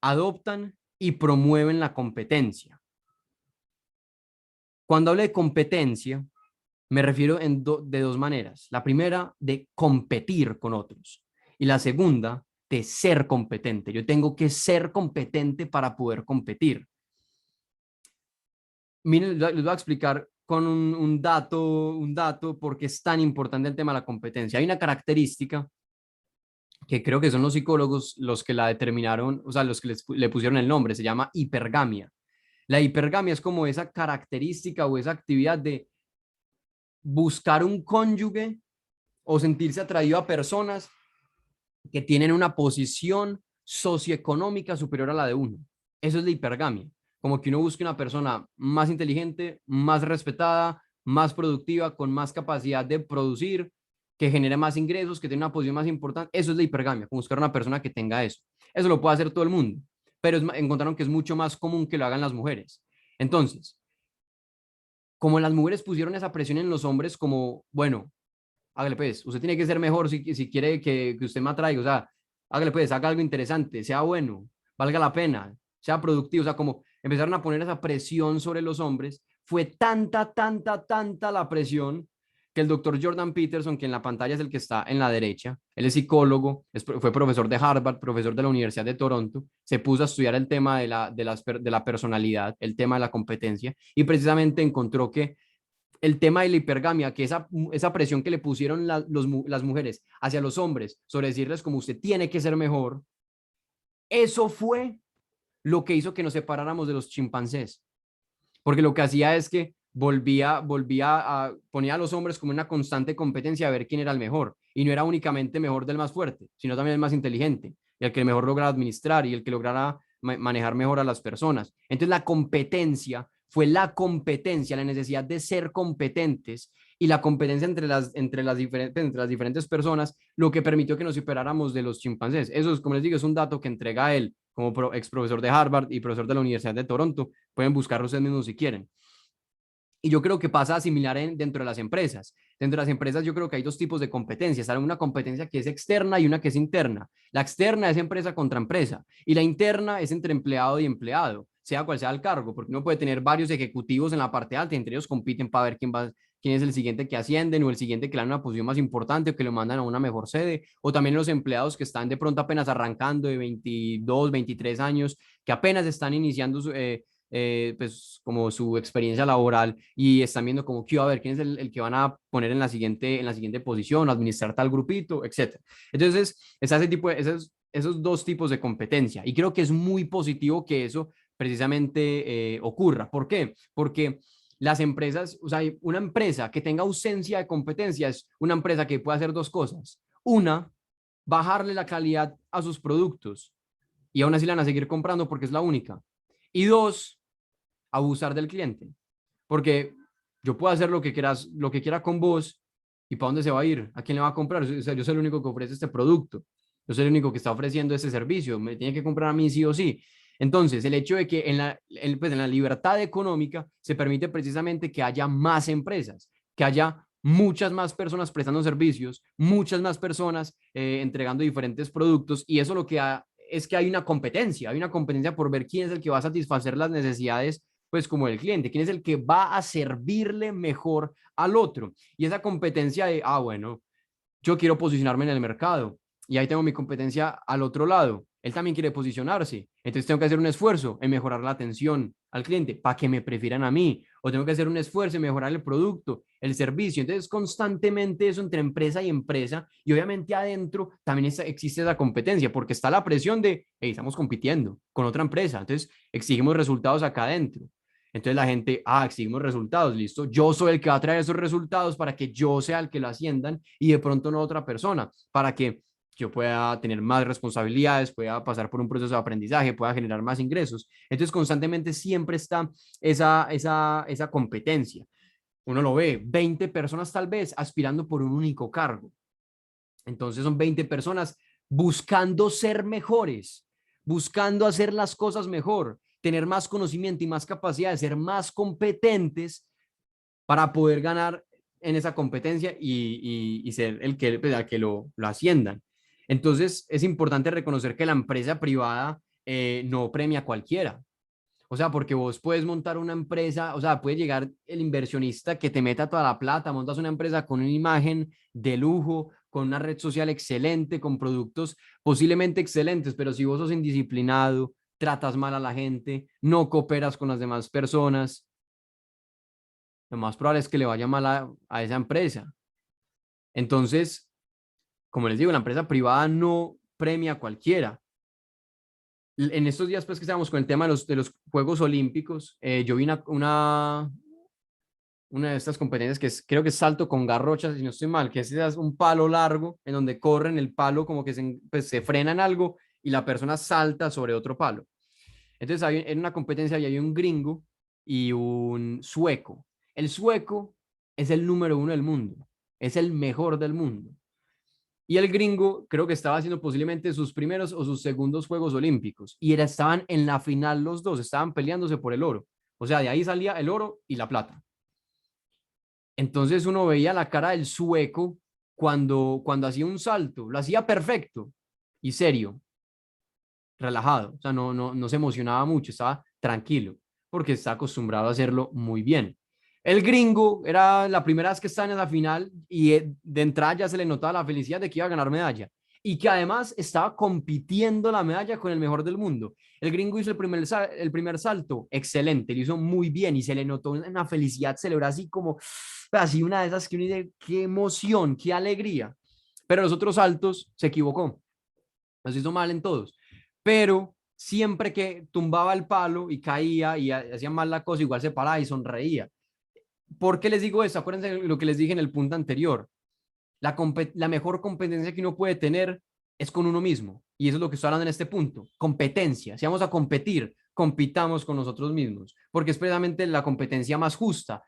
adoptan y promueven la competencia. Cuando hablo de competencia, me refiero de dos maneras. La primera, de competir con otros. Y la segunda, de ser competente. Yo tengo que ser competente para poder competir. Miren, les voy a explicar con un dato porque es tan importante el tema de la competencia. Hay una característica que creo que son los psicólogos los que la determinaron, o sea, los que le pusieron el nombre, se llama hipergamia. La hipergamia es como esa característica o esa actividad de buscar un cónyuge o sentirse atraído a personas que tienen una posición socioeconómica superior a la de uno. Eso es la hipergamia. Como que uno busque una persona más inteligente, más respetada, más productiva, con más capacidad de producir, que genere más ingresos, que tenga una posición más importante. Eso es la hipergamia, como buscar una persona que tenga eso. Eso lo puede hacer todo el mundo, pero encontraron que es mucho más común que lo hagan las mujeres. Entonces, como las mujeres pusieron esa presión en los hombres, como, bueno, hágale pues, usted tiene que ser mejor si quiere que usted me atraiga, o sea, hágale pues, haga algo interesante, sea bueno, valga la pena, sea productivo, o sea, como empezaron a poner esa presión sobre los hombres, fue tanta la presión que el doctor Jordan Peterson, que en la pantalla es el que está en la derecha, él es psicólogo, fue profesor de Harvard, profesor de la Universidad de Toronto, se puso a estudiar el tema de la personalidad, el tema de la competencia, y precisamente encontró que el tema de la hipergamia, que esa presión que le pusieron las mujeres hacia los hombres sobre decirles como usted tiene que ser mejor, eso fue lo que hizo que nos separáramos de los chimpancés. Porque lo que hacía es que ponía a los hombres como una constante competencia a ver quién era el mejor. Y no era únicamente mejor del más fuerte, sino también el más inteligente, y el que mejor lograra administrar y el que lograra manejar mejor a las personas. Entonces la competencia fue la competencia, la necesidad de ser competentes y la competencia entre las diferentes personas, lo que permitió que nos separáramos de los chimpancés. Eso es, como les digo, es un dato que entrega él como ex profesor de Harvard y profesor de la Universidad de Toronto. Pueden buscarlo ustedes mismos si quieren. Y yo creo que pasa similar dentro de las empresas. Dentro de las empresas yo creo que hay dos tipos de competencias. Hay una competencia que es externa y una que es interna. La externa es empresa contra empresa y la interna es entre empleado y empleado, sea cual sea el cargo, porque uno puede tener varios ejecutivos en la parte alta y entre ellos compiten para ver quién es el siguiente que ascienden o el siguiente que le dan una posición más importante o que lo mandan a una mejor sede, o también los empleados que están de pronto apenas arrancando de 22, 23 años, que apenas están iniciando pues como su experiencia laboral y están viendo como que, a ver, quién es el que van a poner en la siguiente posición, administrar tal grupito, etcétera. Entonces, está ese tipo de, esos dos tipos de competencia y creo que es muy positivo que eso precisamente ocurra. ¿Por qué? Porque las empresas, o sea, una empresa que tenga ausencia de competencia es una empresa que puede hacer dos cosas. Una, bajarle la calidad a sus productos y aún así la van a seguir comprando porque es la única. Y dos, abusar del cliente. Porque yo puedo hacer lo que quiera con vos y ¿para dónde se va a ir? ¿A quién le va a comprar? O sea, yo soy el único que ofrece este producto. Yo soy el único que está ofreciendo este servicio. Me tiene que comprar a mí sí o sí. Entonces, el hecho de que pues en la libertad económica se permite precisamente que haya más empresas, que haya muchas más personas prestando servicios, muchas más personas entregando diferentes productos y eso lo que es que hay una competencia por ver quién es el que va a satisfacer las necesidades, pues como el cliente, quién es el que va a servirle mejor al otro. Y esa competencia de, bueno, yo quiero posicionarme en el mercado y ahí tengo mi competencia al otro lado. Él también quiere posicionarse. Entonces tengo que hacer un esfuerzo en mejorar la atención al cliente para que me prefieran a mí. O tengo que hacer un esfuerzo en mejorar el producto, el servicio. Entonces constantemente eso entre empresa y empresa y obviamente adentro también existe esa competencia porque está la presión de, hey, estamos compitiendo con otra empresa. Entonces exigimos resultados acá adentro. Entonces la gente, exigimos resultados, listo. Yo soy el que va a traer esos resultados para que yo sea el que lo asciendan y de pronto no otra persona, para que yo pueda tener más responsabilidades, pueda pasar por un proceso de aprendizaje, pueda generar más ingresos. Entonces constantemente siempre está esa competencia. Uno lo ve, 20 personas tal vez aspirando por un único cargo. Entonces son 20 personas buscando ser mejores, buscando hacer las cosas mejor, tener más conocimiento y más capacidad de ser más competentes para poder ganar en esa competencia y ser el que, pues, al que lo asciendan. Entonces es importante reconocer que la empresa privada no premia a cualquiera. O sea, porque vos puedes montar una empresa, o sea, puede llegar el inversionista que te meta toda la plata, montas una empresa con una imagen de lujo, con una red social excelente, con productos posiblemente excelentes, pero si vos sos indisciplinado, tratas mal a la gente, no cooperas con las demás personas, lo más probable es que le vaya mal a esa empresa. Entonces, como les digo, la empresa privada no premia a cualquiera. En estos días, pues que estábamos con el tema de los Juegos Olímpicos, yo vi una de estas competencias que creo que es salto con garrochas, si no estoy mal, que es un palo largo en donde corren el palo como que pues, se frena en algo y la persona salta sobre otro palo. Entonces, en una competencia había un gringo y un sueco. El sueco es el número 1 del mundo, es el mejor del mundo. Y el gringo creo que estaba haciendo posiblemente sus primeros o sus segundos Juegos Olímpicos. Y estaban en la final los dos, estaban peleándose por el oro. O sea, de ahí salía el oro y la plata. Entonces uno veía la cara del sueco cuando hacía un salto, lo hacía perfecto y serio, relajado. O sea, no se emocionaba mucho, estaba tranquilo, porque está acostumbrado a hacerlo muy bien. El gringo era la primera vez que estaba en la final y de entrada ya se le notaba la felicidad de que iba a ganar medalla y que además estaba compitiendo la medalla con el mejor del mundo. El gringo hizo el primer salto, excelente, lo hizo muy bien y se le notó una felicidad, se le ve así como, así una de esas que uno dice, qué emoción, qué alegría. Pero los otros saltos se equivocó, los hizo mal en todos, pero siempre que tumbaba el palo y caía y hacía mal la cosa, igual se paraba y sonreía. ¿Por qué les digo eso? Acuérdense de lo que les dije en el punto anterior. La mejor competencia que uno puede tener es con uno mismo. Y eso es lo que estoy hablando en este punto. Competencia. Si vamos a competir, compitamos con nosotros mismos, porque es precisamente la competencia más justa.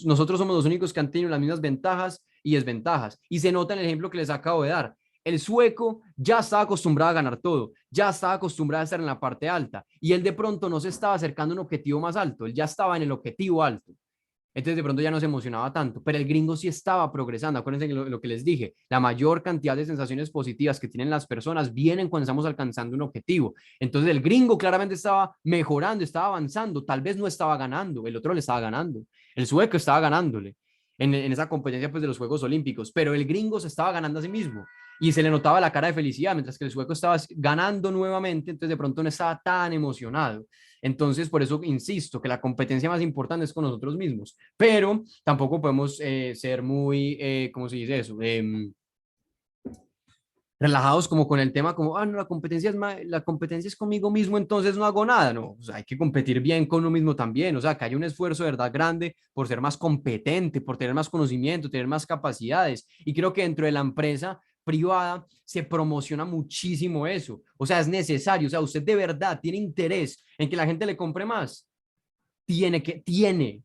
Nosotros somos los únicos que han tenido las mismas ventajas y desventajas. Y se nota en el ejemplo que les acabo de dar. El sueco ya estaba acostumbrado a ganar todo, ya estaba acostumbrado a estar en la parte alta y él de pronto no se estaba acercando a un objetivo más alto, él ya estaba en el objetivo alto. Entonces de pronto ya no se emocionaba tanto, pero el gringo sí estaba progresando. Acuérdense lo que les dije, la mayor cantidad de sensaciones positivas que tienen las personas vienen cuando estamos alcanzando un objetivo. Entonces el gringo claramente estaba mejorando, estaba avanzando, tal vez no estaba ganando, el otro le estaba ganando, el sueco estaba ganándole en esa competencia pues, de los Juegos Olímpicos, pero el gringo se estaba ganando a sí mismo. y se le notaba la cara de felicidad, mientras que el sueco estaba ganando nuevamente, entonces de pronto no estaba tan emocionado. Entonces, por eso insisto que la competencia más importante es con nosotros mismos, pero tampoco podemos ser muy, ¿cómo se dice eso? Relajados como con el tema, como, no, la competencia es conmigo mismo, entonces no hago nada, no, o sea, hay que competir bien con uno mismo también, o sea, que hay un esfuerzo de verdad grande por ser más competente, por tener más conocimiento, tener más capacidades, y creo que dentro de la empresa privada se promociona muchísimo eso, o sea, es necesario, o sea, usted de verdad tiene interés en que la gente le compre más, o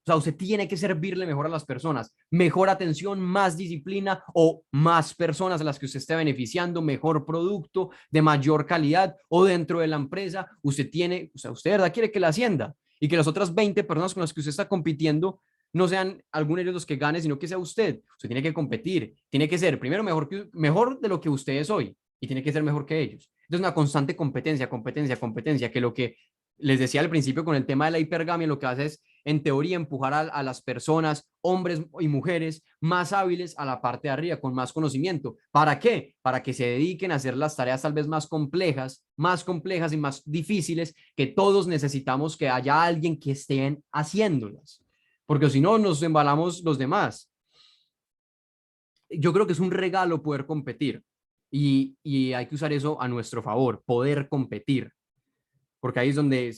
sea, usted tiene que servirle mejor a las personas, mejor atención, más disciplina o más personas a las que usted esté beneficiando, mejor producto de mayor calidad o dentro de la empresa, o sea, usted de verdad quiere que la hacienda y que las otras 20 personas con las que usted está compitiendo no sean algunos de ellos los que gane, sino que sea usted. Usted tiene que competir, tiene que ser primero mejor de lo que usted es hoy y tiene que ser mejor que ellos. Entonces, una constante competencia, competencia, competencia, que lo que les decía al principio con el tema de la hipergamia, lo que hace es, en teoría, empujar a las personas, hombres y mujeres, más hábiles a la parte de arriba, con más conocimiento. ¿Para qué? Para que se dediquen a hacer las tareas tal vez más complejas y más difíciles, que todos necesitamos que haya alguien que estén haciéndolas. Porque si no, nos embalamos los demás. Yo creo que es un regalo poder competir y hay que usar eso a nuestro favor, poder competir, porque ahí es donde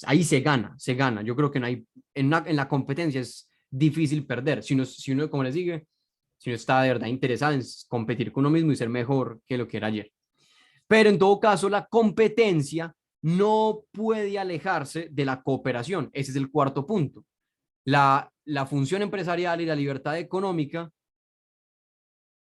ahí se gana, se gana. Yo creo que no hay, en la competencia es difícil perder. Si uno, como les dije, si uno está de verdad interesado en competir con uno mismo y ser mejor que lo que era ayer. Pero en todo caso, la competencia no puede alejarse de la cooperación. Ese es el cuarto punto. La función empresarial y la libertad económica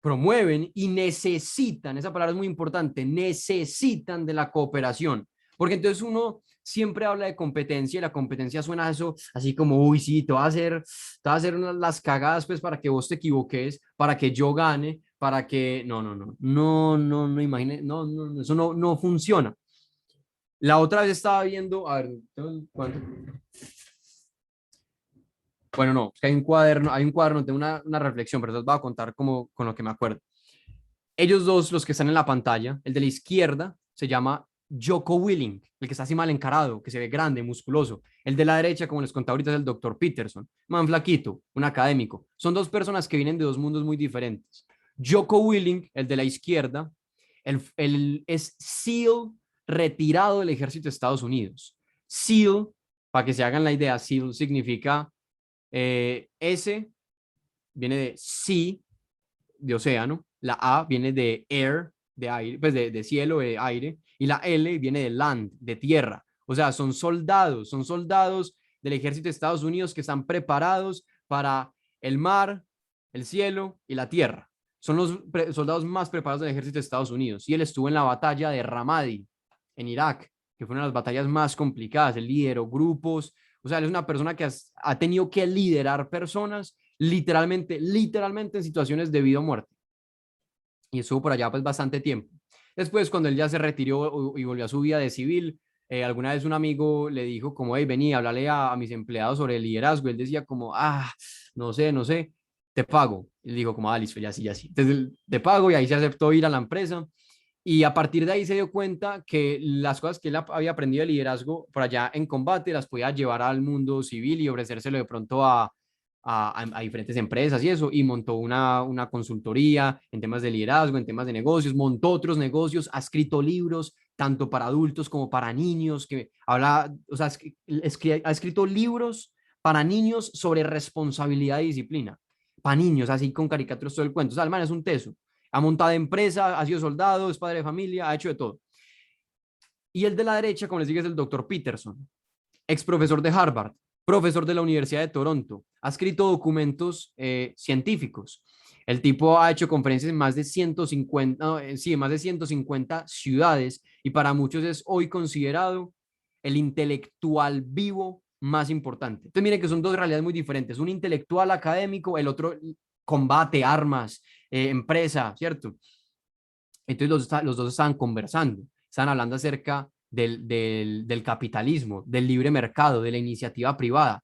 promueven y necesitan, esa palabra es muy importante, necesitan de la cooperación, porque entonces uno siempre habla de competencia y la competencia suena a eso así como, uy, sí, te voy a hacer las cagadas pues para que vos te equivoques, para que yo gane, para que, no, imagine, no, eso no funciona. La otra vez estaba viendo, a ver, ¿cuánto? Bueno, no, es que hay un cuaderno, tengo una reflexión, pero os voy a contar como con lo que me acuerdo. Ellos dos, los que están en la pantalla, el de la izquierda se llama Jocko Willing, el que está así mal encarado, que se ve grande, musculoso. El de la derecha, como les contaba ahorita, es el doctor Peterson, man flaquito, un académico. Son dos personas que vienen de dos mundos muy diferentes. Jocko Willing, el de la izquierda, es SEAL retirado del ejército de Estados Unidos. SEAL, para que se hagan la idea, SEAL significa S, viene de sea, de océano, la A viene de air, de aire, pues de cielo, de aire, y la L viene de land, de tierra. O sea, son soldados del ejército de Estados Unidos que están preparados para el mar, el cielo y la tierra. Son los soldados más preparados del ejército de Estados Unidos. Y él estuvo en la batalla de Ramadi, en Irak, que fue una de las batallas más complicadas. Él lideró grupos. O sea, él es una persona que ha tenido que liderar personas literalmente en situaciones de vida o muerte. Y estuvo por allá pues bastante tiempo. Después, cuando él ya se retiró y volvió a su vida de civil, alguna vez un amigo le dijo como, hey, vení, háblale a mis empleados sobre el liderazgo. Él decía como, no sé, te pago. Él dijo como, listo, ya sí. Entonces, te pago y ahí se aceptó ir a la empresa. Y a partir de ahí se dio cuenta que las cosas que él había aprendido de liderazgo por allá en combate las podía llevar al mundo civil y ofrecérselo de pronto a diferentes empresas y eso, y montó una consultoría en temas de liderazgo, en temas de negocios, montó otros negocios, ha escrito libros, tanto para adultos como para niños, que habla, o sea, ha escrito libros para niños sobre responsabilidad y disciplina, para niños, así con caricaturas todo el cuento. O sea, el man es un teso, ha montado empresa, ha sido soldado, es padre de familia, ha hecho de todo. Y el de la derecha, como les dije, es el doctor Peterson, ex profesor de Harvard, profesor de la Universidad de Toronto, ha escrito documentos científicos. El tipo ha hecho conferencias en más de 150, más de 150 ciudades y para muchos es hoy considerado el intelectual vivo más importante. Entonces miren que son dos realidades muy diferentes, un intelectual académico, el otro combate, armas, empresa, ¿cierto? Entonces los dos estaban conversando, estaban hablando acerca del capitalismo, del libre mercado, de la iniciativa privada.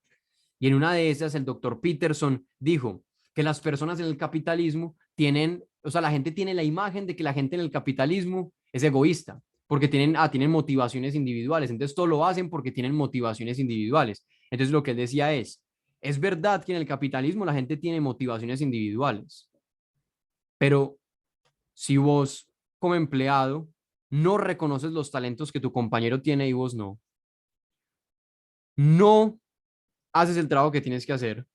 Y en una de esas, el doctor Peterson dijo que las personas en el capitalismo tienen o sea, la gente tiene la imagen de que la gente en el capitalismo es egoísta, porque tienen motivaciones individuales. Entonces todo lo hacen porque tienen motivaciones individuales. Entonces lo que él decía es verdad que en el capitalismo la gente tiene motivaciones individuales, pero si vos como empleado no reconoces los talentos que tu compañero tiene y vos no haces el trabajo que tienes que hacer,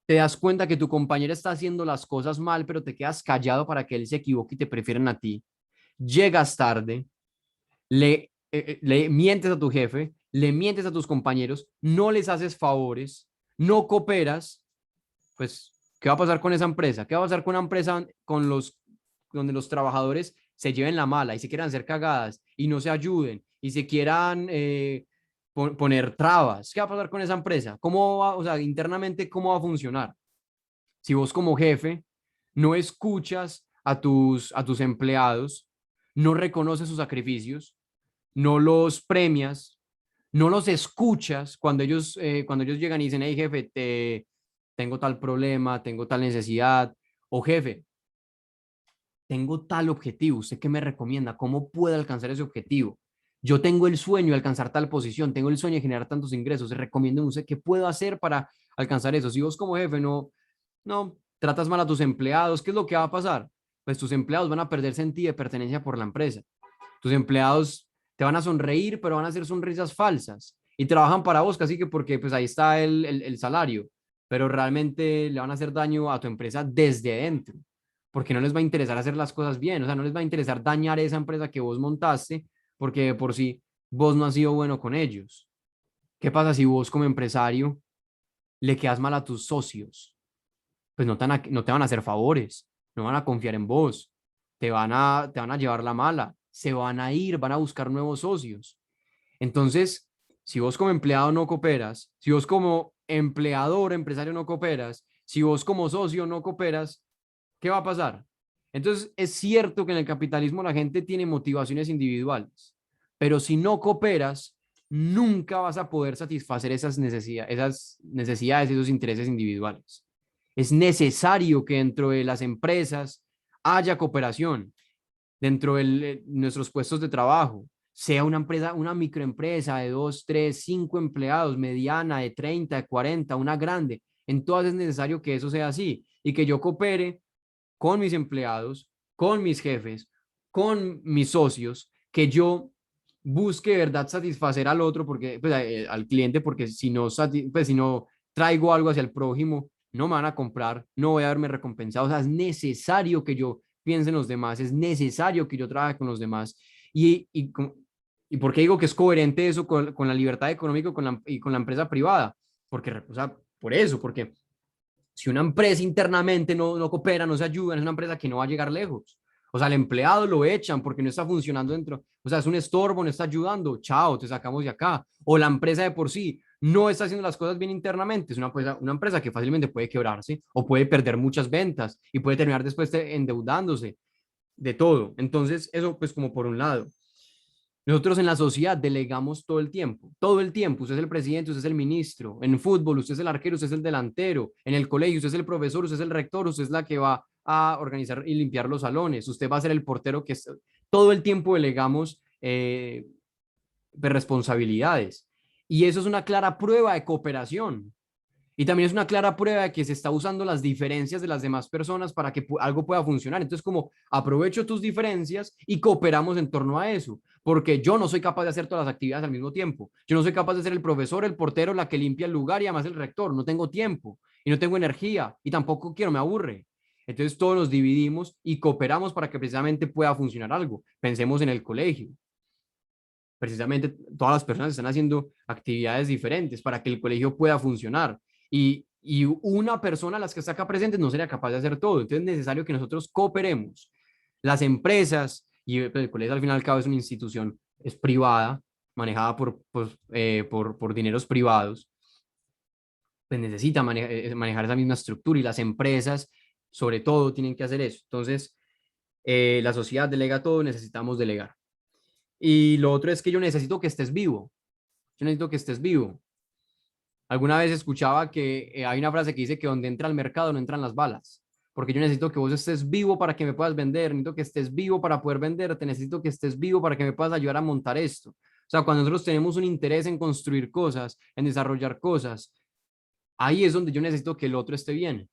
te das cuenta que tu compañero está haciendo las cosas mal, pero te quedas callado para que él se equivoque y te prefieren a ti, llegas tarde, le mientes a tu jefe, le mientes a tus compañeros, no les haces favores, no cooperas, pues, ¿qué va a pasar con esa empresa? ¿Qué va a pasar con una empresa donde los trabajadores se lleven la mala y se quieran hacer cagadas y no se ayuden y se quieran poner trabas? ¿Qué va a pasar con esa empresa? ¿Cómo va, o sea, internamente, cómo va a funcionar? Si vos como jefe no escuchas a tus empleados, no reconoces sus sacrificios, no los premias, no los escuchas cuando ellos llegan y dicen, hey jefe, tengo tal problema, tengo tal necesidad, o jefe, tengo tal objetivo, ¿usted qué me recomienda? ¿Cómo puedo alcanzar ese objetivo? Yo tengo el sueño de alcanzar tal posición, tengo el sueño de generar tantos ingresos, recomiendo usted qué puedo hacer para alcanzar eso. Si vos como jefe no tratas mal a tus empleados, ¿qué es lo que va a pasar? Pues tus empleados van a perder sentido de pertenencia por la empresa. Tus empleados te van a sonreír, pero van a hacer sonrisas falsas y trabajan para vos casi que porque pues ahí está el salario, pero realmente le van a hacer daño a tu empresa desde dentro, porque no les va a interesar hacer las cosas bien, o sea, no les va a interesar dañar esa empresa que vos montaste, porque de por sí vos no has sido bueno con ellos. ¿Qué pasa si vos como empresario le quedas mal a tus socios? Pues no te van a hacer favores, no van a confiar en vos, te van a llevar la mala, se van a ir, van a buscar nuevos socios. Entonces, si vos como empleado no cooperas, si vos como empleador, empresario no cooperas, si vos como socio no cooperas, ¿qué va a pasar? Entonces, es cierto que en el capitalismo la gente tiene motivaciones individuales, pero si no cooperas, nunca vas a poder satisfacer esas necesidades, esos intereses individuales. Es necesario que dentro de las empresas haya cooperación, dentro de nuestros puestos de trabajo, sea una empresa, una microempresa de 2, 3, 5 empleados, mediana de 30, de 40, una grande. En todas es necesario que eso sea así y que yo coopere con mis empleados, con mis jefes, con mis socios, que yo busque de verdad satisfacer al otro, porque, pues, al cliente, porque pues, si no traigo algo hacia el prójimo, no me van a comprar, no voy a verme recompensado. O sea, es necesario que yo piense en los demás, es necesario que yo trabaje con los demás. ¿Y por qué digo que es coherente eso con la libertad económica y con la empresa privada? Porque, o sea, por eso, porque si una empresa internamente no coopera, no se ayuda, es una empresa que no va a llegar lejos. O sea, al empleado lo echan porque no está funcionando dentro. O sea, es un estorbo, no está ayudando. Chao, te sacamos de acá. O la empresa de por sí no está haciendo las cosas bien internamente. Es una empresa que fácilmente puede quebrarse o puede perder muchas ventas y puede terminar después endeudándose de todo. Entonces, eso pues como por un lado. Nosotros en la sociedad delegamos todo el tiempo. Usted es el presidente, usted es el ministro. En fútbol, usted es el arquero, usted es el delantero. En el colegio, usted es el profesor, usted es el rector, usted es la que va a organizar y limpiar los salones. Usted va a ser el portero todo el tiempo delegamos de responsabilidades. Y eso es una clara prueba de cooperación. Y también es una clara prueba de que se está usando las diferencias de las demás personas para que algo pueda funcionar. Entonces, como aprovecho tus diferencias y cooperamos en torno a eso, porque yo no soy capaz de hacer todas las actividades al mismo tiempo. Yo no soy capaz de ser el profesor, el portero, la que limpia el lugar y además el rector. No tengo tiempo y no tengo energía y tampoco quiero, me aburre. Entonces, todos nos dividimos y cooperamos para que precisamente pueda funcionar algo. Pensemos en el colegio. Precisamente todas las personas están haciendo actividades diferentes para que el colegio pueda funcionar. Y una persona, las que está acá presentes, no sería capaz de hacer todo. Entonces es necesario que nosotros cooperemos. Las empresas, y el colegio al fin y al cabo es una institución, es privada, manejada por dineros privados, pues necesita manejar esa misma estructura y las empresas, sobre todo, tienen que hacer eso. Entonces, la sociedad delega todo, necesitamos delegar. Y lo otro es que yo necesito que estés vivo. Yo necesito que estés vivo. Alguna vez escuchaba que hay una frase que dice que donde entra el mercado no entran las balas, porque yo necesito que vos estés vivo para que me puedas vender, necesito que estés vivo para poder venderte, necesito que estés vivo para que me puedas ayudar a montar esto. O sea, cuando nosotros tenemos un interés en construir cosas, en desarrollar cosas, ahí es donde yo necesito que el otro esté bien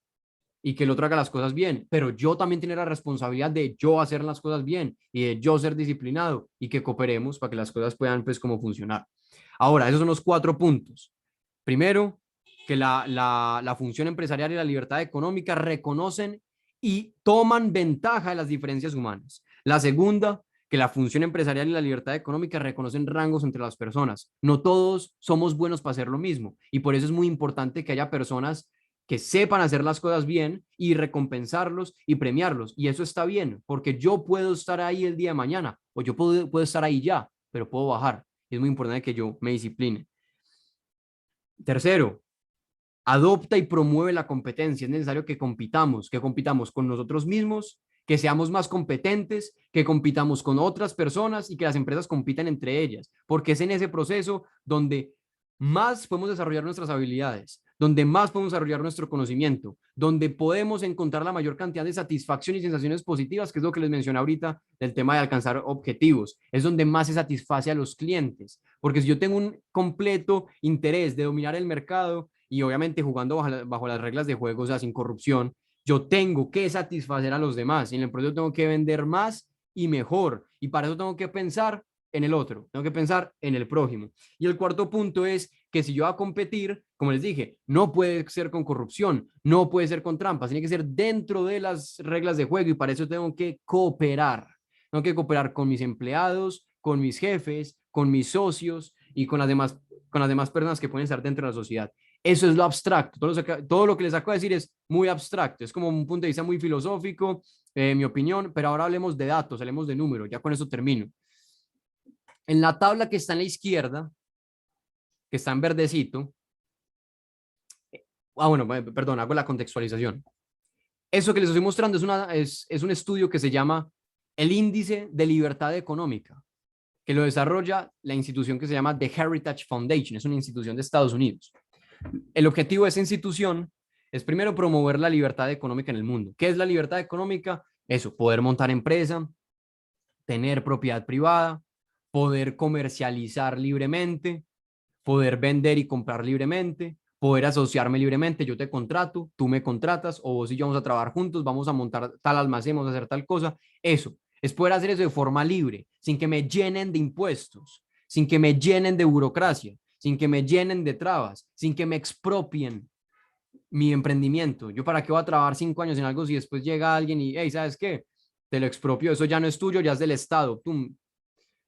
y que el otro haga las cosas bien, pero yo también tengo la responsabilidad de yo hacer las cosas bien y de yo ser disciplinado y que cooperemos para que las cosas puedan pues como funcionar. Ahora, esos son los 4 puntos. Primero, que la función empresarial y la libertad económica reconocen y toman ventaja de las diferencias humanas. La segunda, que la función empresarial y la libertad económica reconocen rangos entre las personas. No todos somos buenos para hacer lo mismo y por eso es muy importante que haya personas que sepan hacer las cosas bien y recompensarlos y premiarlos. Y eso está bien, porque yo puedo estar ahí el día de mañana o yo puedo estar ahí ya, pero puedo bajar. Es muy importante que yo me discipline. Tercero, adopta y promueve la competencia. Es necesario que compitamos con nosotros mismos, que seamos más competentes, que compitamos con otras personas y que las empresas compiten entre ellas, porque es en ese proceso donde más podemos desarrollar nuestras habilidades, donde más podemos desarrollar nuestro conocimiento, donde podemos encontrar la mayor cantidad de satisfacción y sensaciones positivas, que es lo que les mencioné ahorita del tema de alcanzar objetivos. Es donde más se satisface a los clientes, porque si yo tengo un completo interés de dominar el mercado y obviamente jugando bajo las reglas de juego, o sea, sin corrupción, yo tengo que satisfacer a los demás y en el proceso tengo que vender más y mejor y para eso tengo que pensar en el otro, tengo que pensar en el prójimo. Y el cuarto punto es que si yo voy a competir, como les dije, no puede ser con corrupción, no puede ser con trampas, tiene que ser dentro de las reglas de juego y para eso tengo que cooperar. Tengo que cooperar con mis empleados, con mis jefes, con mis socios y con las demás personas que pueden estar dentro de la sociedad. Eso es lo abstracto. Todo lo que les acabo de decir es muy abstracto. Es como un punto de vista muy filosófico, mi opinión, pero ahora hablemos de datos, hablemos de números. Ya con eso termino. En la tabla que está en la izquierda, que está en verdecito, bueno, perdón, hago la contextualización. Eso que les estoy mostrando es un estudio que se llama el Índice de Libertad Económica, que lo desarrolla la institución que se llama The Heritage Foundation, es una institución de Estados Unidos. El objetivo de esa institución es primero promover la libertad económica en el mundo. ¿Qué es la libertad económica? Eso, poder montar empresa, tener propiedad privada, poder comercializar libremente, poder vender y comprar libremente, poder asociarme libremente, yo te contrato, tú me contratas, o vos y yo vamos a trabajar juntos, vamos a montar tal almacén, vamos a hacer tal cosa. Eso, es poder hacer eso de forma libre, sin que me llenen de impuestos, sin que me llenen de burocracia, sin que me llenen de trabas, sin que me expropien mi emprendimiento. ¿Yo para qué voy a trabajar 5 años en algo si después llega alguien y, hey, ¿sabes qué? Te lo expropio, eso ya no es tuyo, ya es del Estado. ¡Pum!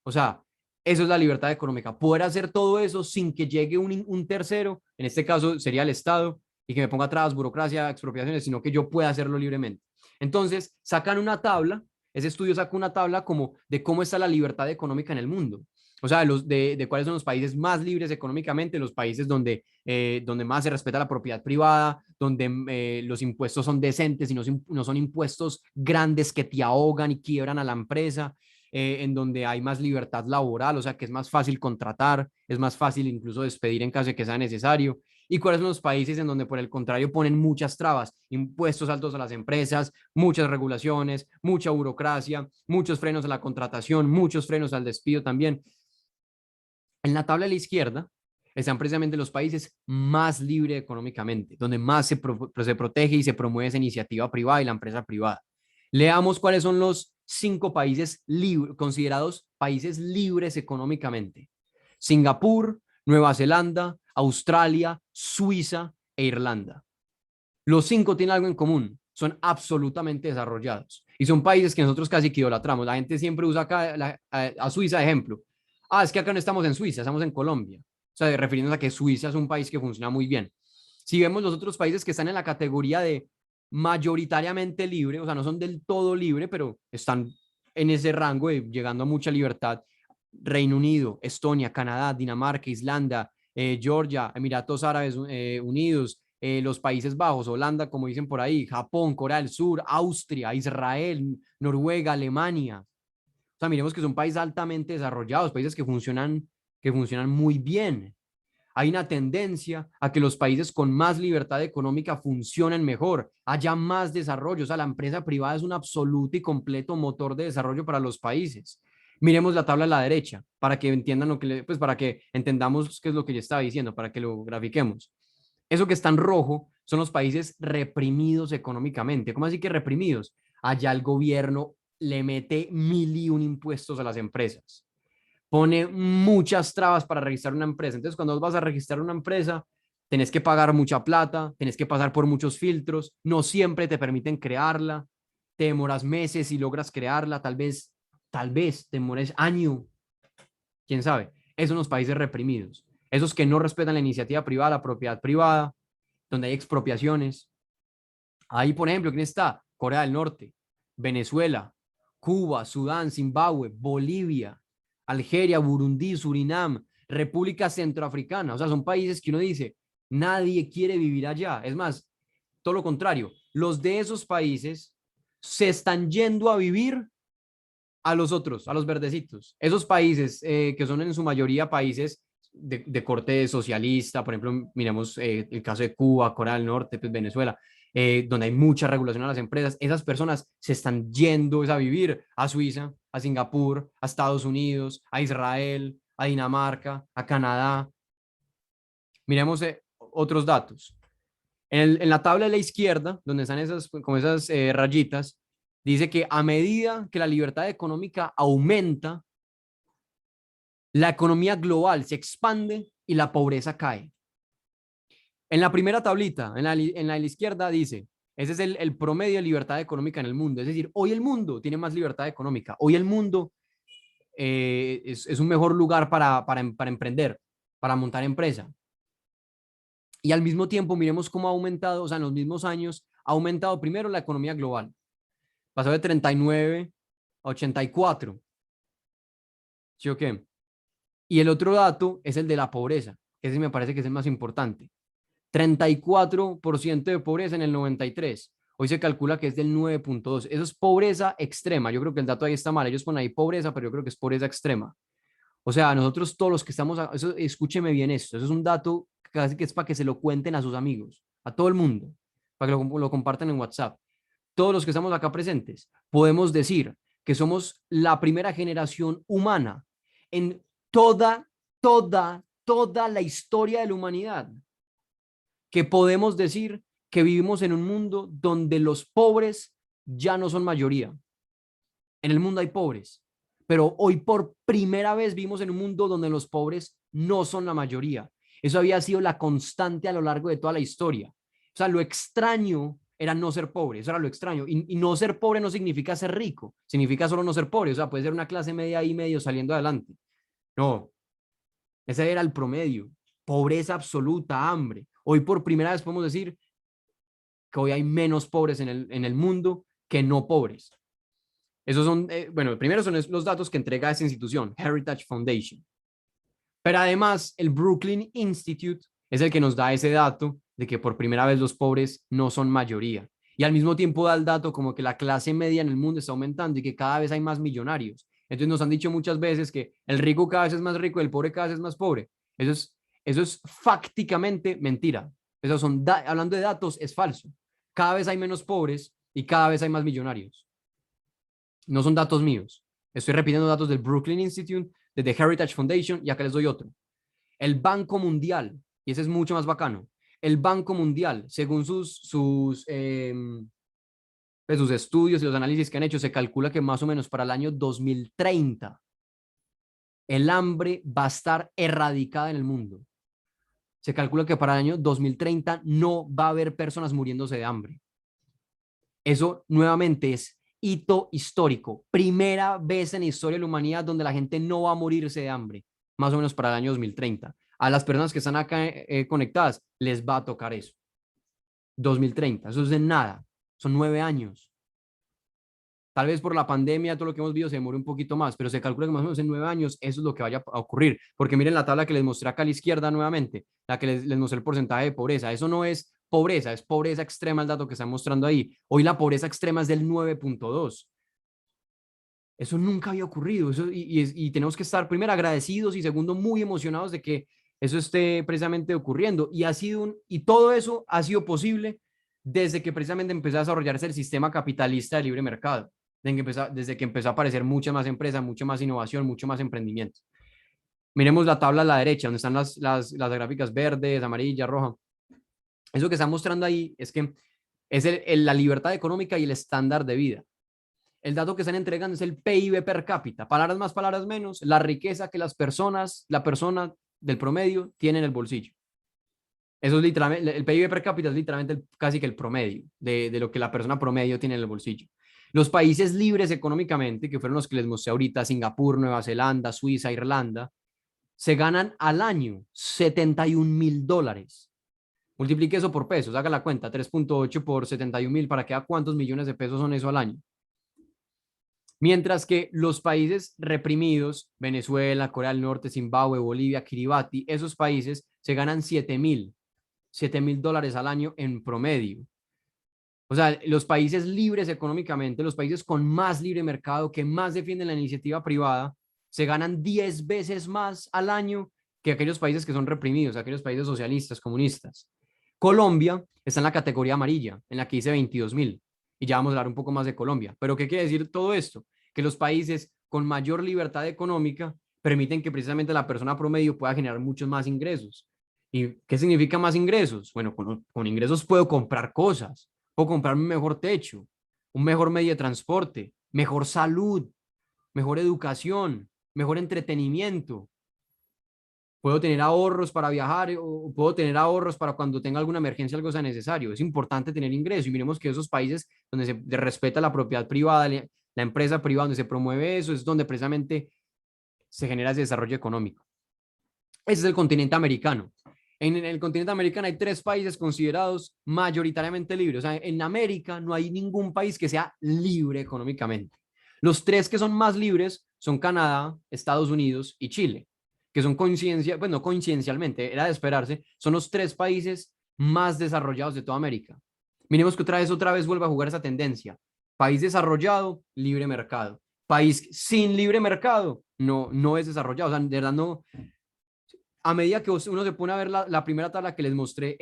O sea, eso es la libertad económica, poder hacer todo eso sin que llegue un tercero, en este caso sería el Estado, y que me ponga trabas, burocracia, expropiaciones, sino que yo pueda hacerlo libremente. Entonces, sacan una tabla, ese estudio saca una tabla como de cómo está la libertad económica en el mundo. O sea, de cuáles son los países más libres económicamente, los países donde más se respeta la propiedad privada, donde los impuestos son decentes y no son impuestos grandes que te ahogan y quiebran a la empresa, en donde hay más libertad laboral, o sea que es más fácil contratar, es más fácil incluso despedir en caso de que sea necesario. ¿Y cuáles son los países en donde por el contrario ponen muchas trabas, impuestos altos a las empresas, muchas regulaciones, mucha burocracia, muchos frenos a la contratación, muchos frenos al despido también? En la tabla de la izquierda están precisamente los países más libres económicamente, donde más se protege y se promueve esa iniciativa privada y la empresa privada. Leamos cuáles son los 5 países considerados países libres económicamente. Singapur, Nueva Zelanda, Australia, Suiza e Irlanda. Los 5 tienen algo en común, son absolutamente desarrollados y son países que nosotros casi que idolatramos. La gente siempre usa acá a Suiza de ejemplo. Es que acá no estamos en Suiza, estamos en Colombia. O sea, refiriéndonos a que Suiza es un país que funciona muy bien. Si vemos los otros países que están en la categoría de mayoritariamente libre, o sea, no son del todo libre, pero están en ese rango de llegando a mucha libertad. Reino Unido, Estonia, Canadá, Dinamarca, Islanda, Georgia, Emiratos Árabes Unidos, los Países Bajos, Holanda, como dicen por ahí, Japón, Corea del Sur, Austria, Israel, Noruega, Alemania. O sea, miremos que son países altamente desarrollados, países que funcionan muy bien. Hay una tendencia a que los países con más libertad económica funcionen mejor, haya más desarrollo. O sea, la empresa privada es un absoluto y completo motor de desarrollo para los países. Miremos la tabla a la derecha para que entiendan lo que, pues para que entendamos qué es lo que yo estaba diciendo, para que lo grafiquemos. Eso que está en rojo son los países reprimidos económicamente. ¿Cómo así que reprimidos? Allá el gobierno le mete 1001 impuestos a las empresas, pone muchas trabas para registrar una empresa. Entonces, cuando vas a registrar una empresa, tenés que pagar mucha plata, tenés que pasar por muchos filtros, no siempre te permiten crearla, te demoras meses y logras crearla, tal vez te demores año, quién sabe. Esos son los países reprimidos, esos que no respetan la iniciativa privada, la propiedad privada, donde hay expropiaciones. Ahí, por ejemplo, ¿quién está? Corea del Norte, Venezuela, Cuba, Sudán, Zimbabue, Bolivia, Algeria, Burundi, Surinam, República Centroafricana. O sea, son países que uno dice, nadie quiere vivir allá. Es más, todo lo contrario, los de esos países se están yendo a vivir a los otros, a los verdecitos. Esos países que son en su mayoría países de corte socialista, por ejemplo, miremos el caso de Cuba, Corea del Norte, pues Venezuela, donde hay mucha regulación a las empresas, esas personas se están yendo a vivir a Suiza, a Singapur, a Estados Unidos, a Israel, a Dinamarca, a Canadá. Miremos otros datos. En la tabla de la izquierda, donde están esas, como esas rayitas, dice que a medida que la libertad económica aumenta, la economía global se expande y la pobreza cae. En la primera tablita, en la izquierda dice, ese es el promedio de libertad económica en el mundo. Es decir, hoy el mundo tiene más libertad económica. Hoy el mundo es un mejor lugar para emprender, para montar empresa. Y al mismo tiempo, miremos cómo ha aumentado, o sea, en los mismos años, ha aumentado primero la economía global. Pasó de 39 a 84. ¿Sí o qué? Y el otro dato es el de la pobreza, que ese me parece que es el más importante. 34% de pobreza en el 93. Hoy se calcula que es del 9.2. Eso es pobreza extrema. Yo creo que el dato ahí está mal. Ellos ponen ahí pobreza, pero yo creo que es pobreza extrema. O sea, nosotros todos los que estamos, eso, escúcheme bien esto, eso es un dato casi que es para que se lo cuenten a sus amigos, a todo el mundo, para que lo compartan en WhatsApp. Todos los que estamos acá presentes, podemos decir que somos la primera generación humana en toda la historia de la humanidad, que podemos decir que vivimos en un mundo donde los pobres ya no son mayoría. En el mundo hay pobres, pero hoy por primera vez vivimos en un mundo donde los pobres no son la mayoría. Eso había sido la constante a lo largo de toda la historia. O sea, lo extraño era no ser pobre, eso era lo extraño. Y no ser pobre no significa ser rico, significa solo no ser pobre. O sea, puede ser una clase media y medio saliendo adelante. No, ese era el promedio. Pobreza absoluta, hambre. Hoy por primera vez podemos decir que hoy hay menos pobres en el mundo que no pobres. Esos son, bueno, primero son los datos que entrega esa institución, Heritage Foundation. Pero además, el Brooklyn Institute es el que nos da ese dato de que por primera vez los pobres no son mayoría. Y al mismo tiempo da el dato como que la clase media en el mundo está aumentando y que cada vez hay más millonarios. Entonces nos han dicho muchas veces que el rico cada vez es más rico y el pobre cada vez es más pobre. Eso es fácticamente mentira. Esos son hablando de datos, es falso. Cada vez hay menos pobres y cada vez hay más millonarios. No son datos míos. Estoy repitiendo datos del Brooklyn Institute, de The Heritage Foundation, y acá les doy otro. El Banco Mundial, y ese es mucho más bacano, el Banco Mundial, según sus estudios y los análisis que han hecho, se calcula que más o menos para el año 2030 el hambre va a estar erradicada en el mundo. Se calcula que para el año 2030 no va a haber personas muriéndose de hambre. Eso nuevamente es hito histórico. Primera vez en la historia de la humanidad donde la gente no va a morirse de hambre, más o menos para el año 2030. A las personas que están acá conectadas les va a tocar eso. 2030, eso es de nada, son 9 años. Tal vez por la pandemia, todo lo que hemos visto se demore un poquito más, pero se calcula que más o menos en 9 años eso es lo que vaya a ocurrir. Porque miren la tabla que les mostré acá a la izquierda nuevamente, la que les mostré el porcentaje de pobreza. Eso no es pobreza, es pobreza extrema el dato que están mostrando ahí. Hoy la pobreza extrema es del 9.2. Eso nunca había ocurrido. Y tenemos que estar, primero, agradecidos y segundo, muy emocionados de que eso esté precisamente ocurriendo. Y todo eso ha sido posible desde que precisamente empezó a desarrollarse el sistema capitalista de libre mercado, desde que empezó a aparecer mucha más empresa, mucha más innovación, mucho más emprendimiento. Miremos la tabla a la derecha, donde están las gráficas verdes, amarilla, roja. Eso que está mostrando ahí es que es la libertad económica y el estándar de vida. El dato que están entregando es el PIB per cápita. Palabras más, palabras menos, la riqueza que la persona del promedio tiene en el bolsillo. Eso es literalmente, el PIB per cápita es literalmente casi que el promedio de lo que la persona promedio tiene en el bolsillo. Los países libres económicamente, que fueron los que les mostré ahorita, Singapur, Nueva Zelanda, Suiza, Irlanda, se ganan al año $71.000. Multiplique eso por pesos, haga la cuenta, 3.8 por 71.000, para que vea cuántos millones de pesos son eso al año. Mientras que los países reprimidos, Venezuela, Corea del Norte, Zimbabue, Bolivia, Kiribati, esos países se ganan $7.000 al año en promedio. O sea, los países libres económicamente, los países con más libre mercado, que más defienden la iniciativa privada, se ganan 10 veces más al año que aquellos países que son reprimidos, aquellos países socialistas, comunistas. Colombia está en la categoría amarilla, en la que dice 22.000. Y ya vamos a hablar un poco más de Colombia. ¿Pero qué quiere decir todo esto? Que los países con mayor libertad económica permiten que precisamente la persona promedio pueda generar muchos más ingresos. ¿Y qué significa más ingresos? Bueno, con ingresos puedo comprar cosas, puedo comprarme un mejor techo, un mejor medio de transporte, mejor salud, mejor educación, mejor entretenimiento. Puedo tener ahorros para viajar o puedo tener ahorros para cuando tenga alguna emergencia, algo sea necesario. Es importante tener ingresos y miremos que esos países donde se respeta la propiedad privada, la empresa privada, donde se promueve eso, es donde precisamente se genera ese desarrollo económico. Ese es el continente americano. En el continente americano hay 3 países considerados mayoritariamente libres. O sea, en América no hay ningún país que sea libre económicamente. Los 3 que son más libres son Canadá, Estados Unidos y Chile, que son no coincidencialmente, era de esperarse, son los 3 países más desarrollados de toda América. Miremos que otra vez vuelve a jugar esa tendencia. País desarrollado, libre mercado. País sin libre mercado, no es desarrollado. O sea, de verdad no. A medida que uno se pone a ver la primera tabla que les mostré,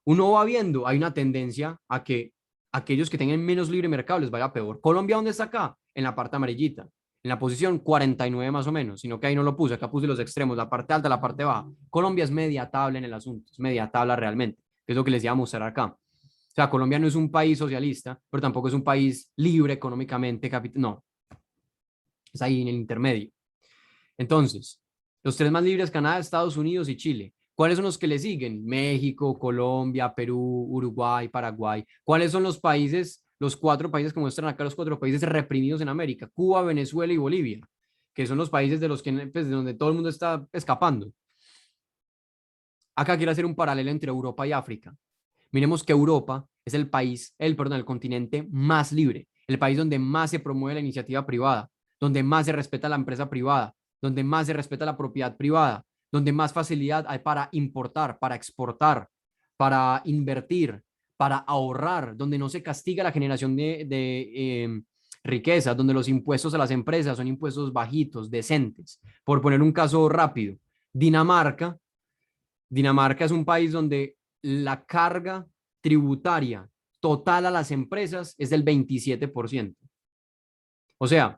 uno va viendo, hay una tendencia a que aquellos que tengan menos libre mercado les vaya peor. Colombia, ¿dónde está acá? En la parte amarillita, en la posición 49 más o menos, sino que ahí no lo puse, acá puse los extremos, la parte alta, la parte baja. Colombia es media tabla en el asunto, es media tabla realmente, que es lo que les iba a mostrar acá. O sea, Colombia no es un país socialista, pero tampoco es un país libre económicamente, no, es ahí en el intermedio. Entonces, los 3 más libres, Canadá, Estados Unidos y Chile. ¿Cuáles son los que le siguen? México, Colombia, Perú, Uruguay, Paraguay. ¿Cuáles son los 4 países que muestran acá, los 4 países reprimidos en América? Cuba, Venezuela y Bolivia, que son los países de donde todo el mundo está escapando. Acá quiero hacer un paralelo entre Europa y África. Miremos que Europa es el continente más libre, el país donde más se promueve la iniciativa privada, donde más se respeta la empresa privada, donde más se respeta la propiedad privada, donde más facilidad hay para importar, para exportar, para invertir, para ahorrar, donde no se castiga la generación de riqueza, donde los impuestos a las empresas son impuestos bajitos, decentes. Por poner un caso rápido, Dinamarca es un país donde la carga tributaria total a las empresas es del 27%. O sea,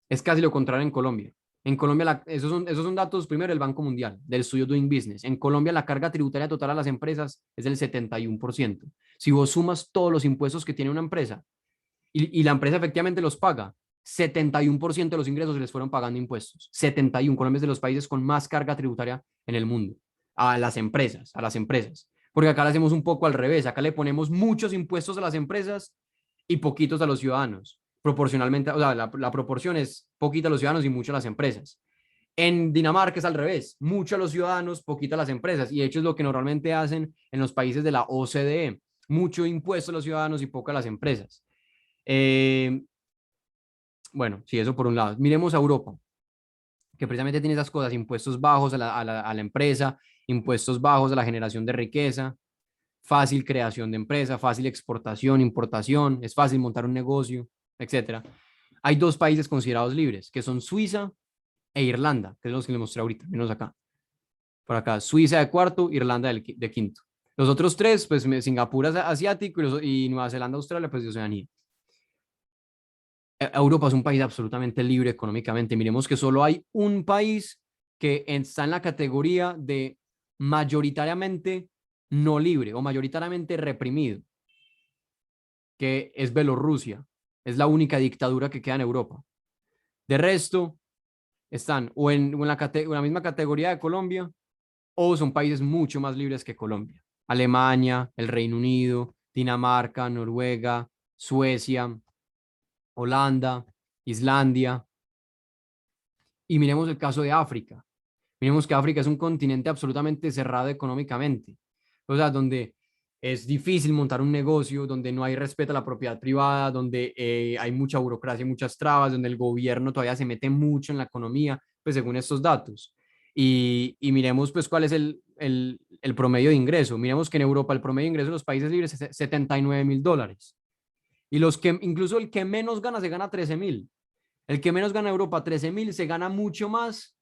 es casi lo contrario en Colombia. En Colombia, esos son datos, primero, del Banco Mundial, del estudio Doing Business. En Colombia, la carga tributaria total a las empresas es del 71%. Si vos sumas todos los impuestos que tiene una empresa y la empresa efectivamente los paga, 71% de los ingresos se les fueron pagando impuestos. 71%. Colombia es de los países con más carga tributaria en el mundo. A las empresas. Porque acá le hacemos un poco al revés. Acá le ponemos muchos impuestos a las empresas y poquitos a los ciudadanos. Proporcionalmente, o sea, la proporción es poquita a los ciudadanos y mucho a las empresas. En Dinamarca es al revés, mucho a los ciudadanos, poquito a las empresas, y de hecho es lo que normalmente hacen en los países de la OCDE, mucho impuesto a los ciudadanos y poco a las empresas. Bueno, sí, eso por un lado. Miremos a Europa, que precisamente tiene esas cosas, impuestos bajos a la empresa, impuestos bajos a la generación de riqueza, fácil creación de empresa, fácil exportación, importación, es fácil montar un negocio, etcétera. Hay 2 países considerados libres, que son Suiza e Irlanda, que es los que les mostré ahorita, menos acá. Por acá, Suiza de cuarto, Irlanda de quinto. Los otros tres, pues Singapur es asiático y Nueva Zelanda, Australia, pues de Oceanía. Europa es un país absolutamente libre económicamente. Miremos que solo hay un país que está en la categoría de mayoritariamente no libre o mayoritariamente reprimido, que es Bielorrusia. Es la única dictadura que queda en Europa. De resto, están o en la misma categoría de Colombia o son países mucho más libres que Colombia. Alemania, el Reino Unido, Dinamarca, Noruega, Suecia, Holanda, Islandia. Y miremos el caso de África. Miremos que África es un continente absolutamente cerrado económicamente. O sea, donde es difícil montar un negocio, donde no hay respeto a la propiedad privada, donde hay mucha burocracia y muchas trabas, donde el gobierno todavía se mete mucho en la economía, pues según estos datos. Y miremos pues cuál es el promedio de ingreso. Miremos que en Europa el promedio de ingreso de los países libres es $79.000. Y incluso el que menos gana se gana 13.000. El que menos gana en Europa, 13.000, se gana mucho más,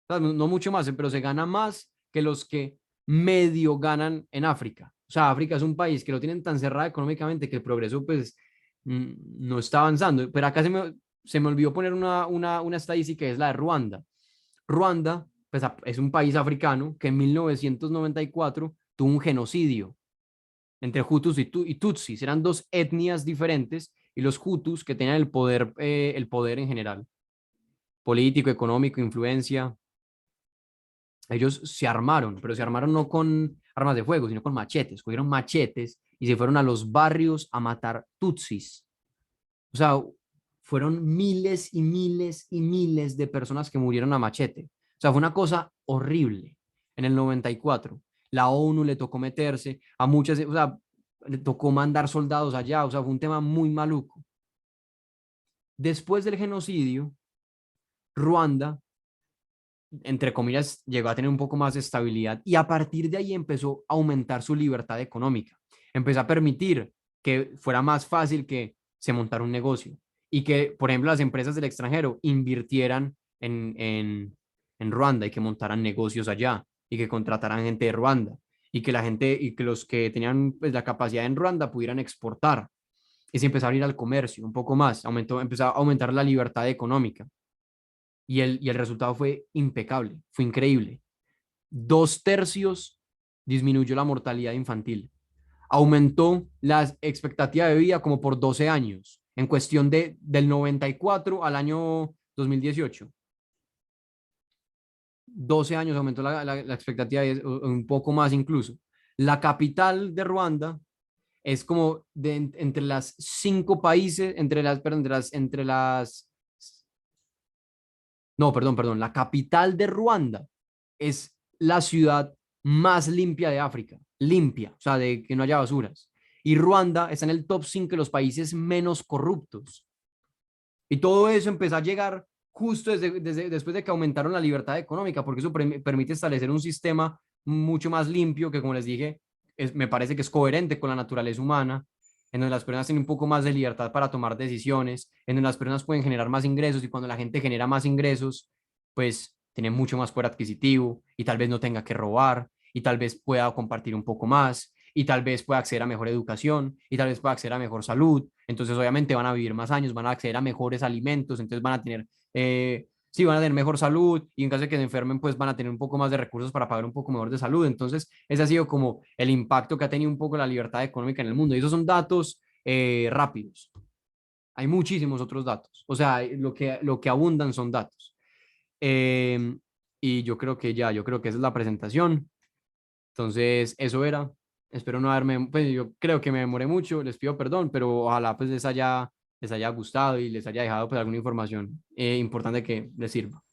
o sea, no mucho más, pero se gana más que los que medio ganan en África. O sea, África es un país que lo tienen tan cerrado económicamente que el progreso pues no está avanzando. Pero acá se me olvidó poner una estadística, que es la de Ruanda. Ruanda pues, es un país africano que en 1994 tuvo un genocidio entre Hutus y Tutsis. Eran dos etnias diferentes y los Hutus que tenían el poder en general, político, económico, influencia, ellos se armaron, pero se armaron no con armas de fuego, sino con machetes. Cogieron machetes y se fueron a los barrios a matar tutsis. O sea, fueron miles y miles y miles de personas que murieron a machete. O sea, fue una cosa horrible. En el 94, la ONU le tocó meterse a muchas, o sea, le tocó mandar soldados allá. O sea, fue un tema muy maluco. Después del genocidio, Ruanda, entre comillas, llegó a tener un poco más de estabilidad y a partir de ahí empezó a aumentar su libertad económica. Empezó a permitir que fuera más fácil que se montara un negocio y que, por ejemplo, las empresas del extranjero invirtieran en Ruanda y que montaran negocios allá y que contrataran gente de Ruanda y que la gente y que los que tenían pues, la capacidad en Ruanda pudieran exportar y se empezó a abrir al comercio un poco más, empezó a aumentar la libertad económica y el resultado fue impecable, fue increíble. 2/3 disminuyó la mortalidad infantil, aumentó la expectativa de vida como por 12 años, en cuestión del 94 al año 2018. 12 años aumentó la expectativa de vida, un poco más incluso. La capital de Ruanda es como entre las 5 países, no, perdón, la capital de Ruanda es la ciudad más limpia de África, limpia, o sea, de que no haya basuras. Y Ruanda está en el top 5 de los países menos corruptos. Y todo eso empezó a llegar justo después de que aumentaron la libertad económica, porque eso permite establecer un sistema mucho más limpio que, como les dije, me parece que es coherente con la naturaleza humana, en donde las personas tienen un poco más de libertad para tomar decisiones, en donde las personas pueden generar más ingresos y cuando la gente genera más ingresos, pues tiene mucho más poder adquisitivo y tal vez no tenga que robar y tal vez pueda compartir un poco más y tal vez pueda acceder a mejor educación y tal vez pueda acceder a mejor salud. Entonces, obviamente van a vivir más años, van a acceder a mejores alimentos, entonces van a tener, sí, van a tener mejor salud y en caso de que se enfermen, pues van a tener un poco más de recursos para pagar un poco mejor de salud. Entonces, ese ha sido como el impacto que ha tenido un poco la libertad económica en el mundo. Y esos son datos rápidos. Hay muchísimos otros datos. O sea, lo que abundan son datos. Y yo creo que esa es la presentación. Entonces, eso era. Espero no haberme, pues yo creo que me demoré mucho, les pido perdón, pero ojalá pues les haya gustado y les haya dejado pues alguna información importante que les sirva.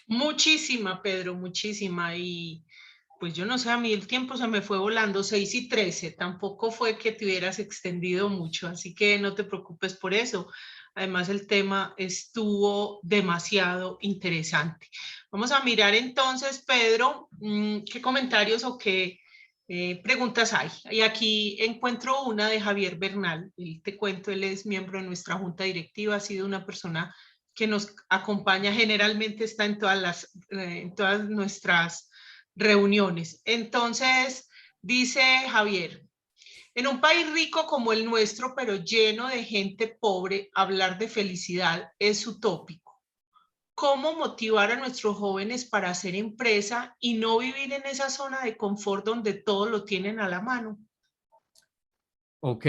Muchísima, Pedro, muchísima. Y pues yo no sé, a mí el tiempo se me fue volando, 6:13, tampoco fue que te hubieras extendido mucho, así que no te preocupes por eso. Además, el tema estuvo demasiado interesante. Vamos a mirar entonces, Pedro, qué comentarios o qué preguntas hay. Y aquí encuentro una de Javier Bernal. Y te cuento, él es miembro de nuestra junta directiva, ha sido una persona que nos acompaña, generalmente está en todas nuestras reuniones. Entonces, dice Javier, en un país rico como el nuestro, pero lleno de gente pobre, hablar de felicidad es utópico. ¿Cómo motivar a nuestros jóvenes para hacer empresa y no vivir en esa zona de confort donde todo lo tienen a la mano? Ok.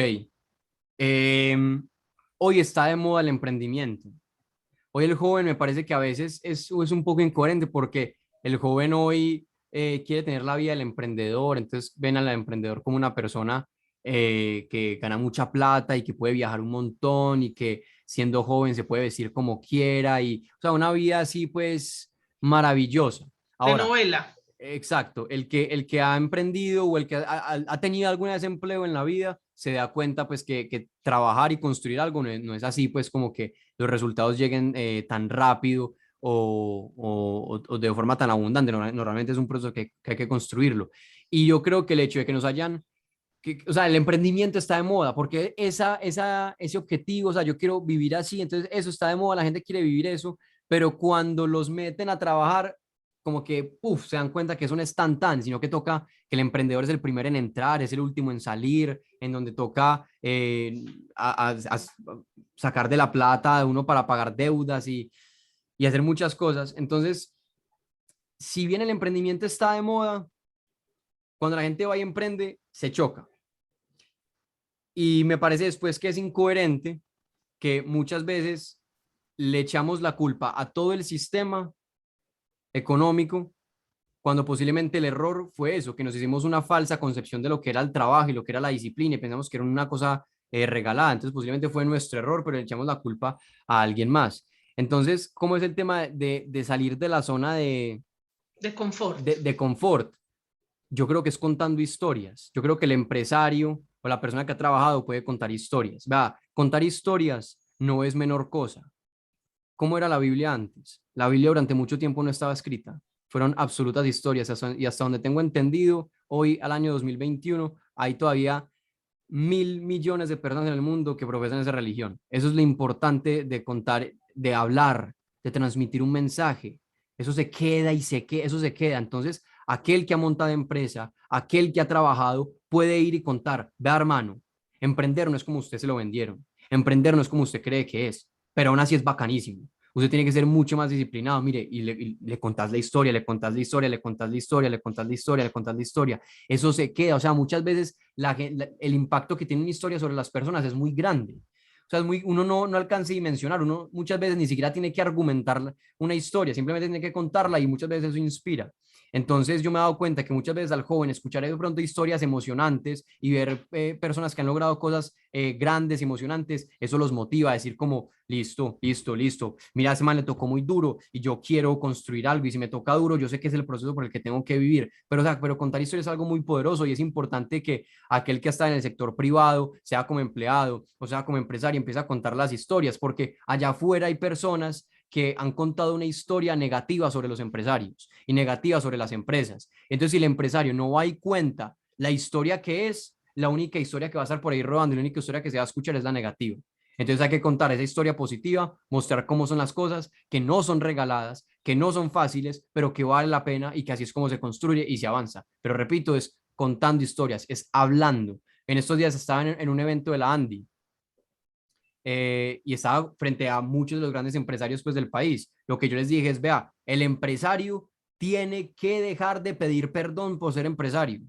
Hoy está de moda el emprendimiento. Hoy el joven me parece que a veces es un poco incoherente porque el joven hoy quiere tener la vida del emprendedor, entonces ven al emprendedor como una persona que gana mucha plata y que puede viajar un montón y que siendo joven se puede vestir como quiera y, o sea, una vida así pues maravillosa. De Ahora, novela. exacto, el que ha emprendido o el que ha tenido alguna vez empleo en la vida se da cuenta pues que trabajar y construir algo no es así pues como que los resultados lleguen tan rápido o de forma tan abundante. Normalmente es un proceso que hay que construirlo. Y yo creo que el hecho de que nos hayan, o sea, el emprendimiento está de moda porque ese objetivo, o sea, yo quiero vivir así, entonces eso está de moda, la gente quiere vivir eso, pero cuando los meten a trabajar como que, puff, se dan cuenta que eso no es tan, sino que toca que el emprendedor es el primero en entrar, es el último en salir, en donde toca sacar de la plata de uno para pagar deudas y hacer muchas cosas. Entonces, si bien el emprendimiento está de moda, cuando la gente va y emprende, se choca. Y me parece después que es incoherente que muchas veces le echamos la culpa a todo el sistema económico cuando posiblemente el error fue eso, que nos hicimos una falsa concepción de lo que era el trabajo y lo que era la disciplina y pensamos que era una cosa regalada. Entonces posiblemente fue nuestro error, pero le echamos la culpa a alguien más. Entonces, ¿cómo es el tema de salir de la zona De confort. de confort? Yo creo que es contando historias. Yo creo que el empresario o la persona que ha trabajado puede contar historias. Vea, contar historias no es menor cosa. ¿Cómo era la Biblia antes? La Biblia durante mucho tiempo no estaba escrita. Fueron absolutas historias y hasta donde tengo entendido, hoy al año 2021 hay todavía 1.000 millones de personas en el mundo que profesan esa religión. Eso es lo importante de contar, de hablar, de transmitir un mensaje. Eso se queda y eso se queda. Entonces, aquel que ha montado empresa, aquel que ha trabajado, puede ir y contar, vea hermano, emprender no es como usted se lo vendieron, emprender no es como usted cree que es, pero aún así es bacanísimo. Usted tiene que ser mucho más disciplinado, mire, y le contás la historia, le contás la historia, le contás la historia, le contás la historia, le contás la historia. Eso se queda, o sea, muchas veces el impacto que tiene una historia sobre las personas es muy grande. O sea, uno no alcanza a dimensionar, uno muchas veces ni siquiera tiene que argumentar una historia, simplemente tiene que contarla y muchas veces eso inspira. Entonces yo me he dado cuenta que muchas veces al joven escuchar de pronto historias emocionantes y ver personas que han logrado cosas grandes, emocionantes, eso los motiva a decir como, listo, listo, listo, mira, ese man le tocó muy duro y yo quiero construir algo y si me toca duro, yo sé que es el proceso por el que tengo que vivir, pero, o sea, pero contar historias es algo muy poderoso y es importante que aquel que está en el sector privado, sea como empleado o sea como empresario, empiece a contar las historias, porque allá afuera hay personas que han contado una historia negativa sobre los empresarios y negativa sobre las empresas. Entonces, si el empresario no va y cuenta la historia que es, la única historia que va a estar por ahí rodando y la única historia que se va a escuchar es la negativa. Entonces hay que contar esa historia positiva, mostrar cómo son las cosas, que no son regaladas, que no son fáciles, pero que vale la pena y que así es como se construye y se avanza. Pero repito, es contando historias, es hablando. En estos días estaba en un evento de la Andy y estaba frente a muchos de los grandes empresarios pues, del país. Lo que yo les dije es, vea, el empresario tiene que dejar de pedir perdón por ser empresario.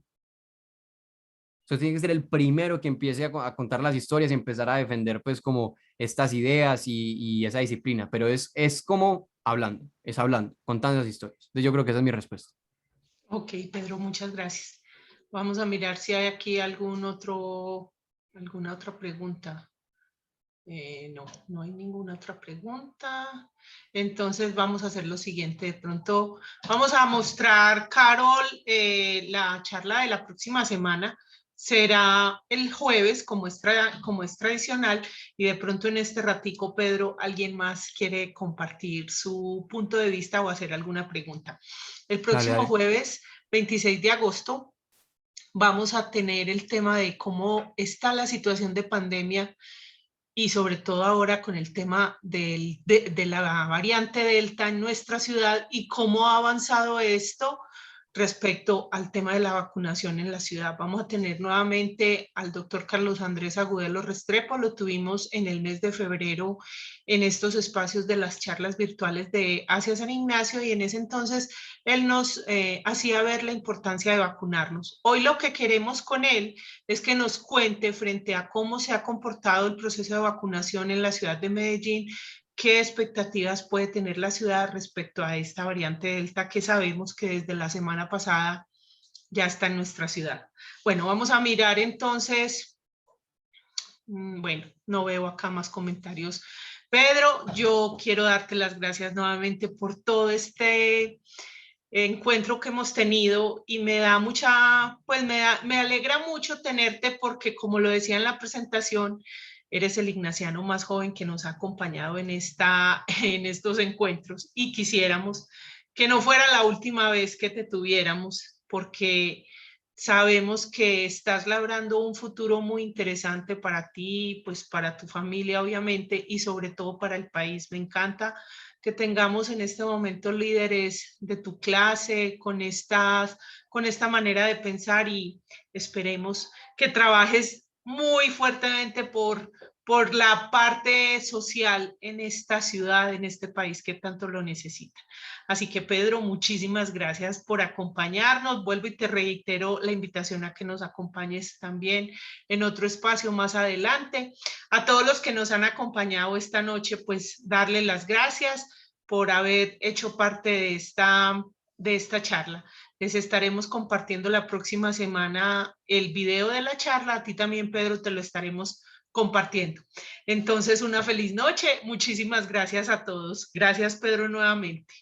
Entonces tiene que ser el primero que empiece a contar las historias y empezar a defender pues como estas ideas y esa disciplina, pero es como hablando, es hablando, contando esas historias. Entonces yo creo que esa es mi respuesta. Ok, Pedro, muchas gracias. Vamos a mirar si hay aquí alguna otra pregunta. No, no hay ninguna otra pregunta. Entonces vamos a hacer lo siguiente. De pronto vamos a mostrar, Carol, la charla de la próxima semana. Será el jueves, como es tradicional, y de pronto en este ratico, Pedro, ¿alguien más quiere compartir su punto de vista o hacer alguna pregunta? El próximo Dale. jueves, 26 de agosto, vamos a tener el tema de cómo está la situación de pandemia y sobre todo ahora con el tema de la variante Delta en nuestra ciudad y cómo ha avanzado esto respecto al tema de la vacunación en la ciudad. Vamos a tener nuevamente al doctor Carlos Andrés Agudelo Restrepo, lo tuvimos en el mes de febrero en estos espacios de las charlas virtuales de Hacia San Ignacio, y en ese entonces él nos hacía ver la importancia de vacunarnos. Hoy lo que queremos con él es que nos cuente frente a cómo se ha comportado el proceso de vacunación en la ciudad de Medellín, qué expectativas puede tener la ciudad respecto a esta variante Delta que sabemos que desde la semana pasada ya está en nuestra ciudad. Bueno, vamos a mirar entonces. Bueno, no veo acá más comentarios. Pedro, yo quiero darte las gracias nuevamente por todo este encuentro que hemos tenido, y me da mucha, pues me alegra mucho tenerte, porque como lo decía en la presentación, eres el ignaciano más joven que nos ha acompañado en estos encuentros, y quisiéramos que no fuera la última vez que te tuviéramos, porque sabemos que estás labrando un futuro muy interesante para ti, pues para tu familia obviamente, y sobre todo para el país. Me encanta que tengamos en este momento líderes de tu clase con esta manera de pensar, y esperemos que trabajes muy fuertemente por la parte social en esta ciudad, en este país que tanto lo necesita. Así que Pedro, muchísimas gracias por acompañarnos. Vuelvo y te reitero la invitación a que nos acompañes también en otro espacio más adelante. A todos los que nos han acompañado esta noche, pues darles las gracias por haber hecho parte de esta charla. Les estaremos compartiendo la próxima semana el video de la charla. A ti también, Pedro, te lo estaremos compartiendo. Entonces, una feliz noche. Muchísimas gracias a todos. Gracias, Pedro, nuevamente.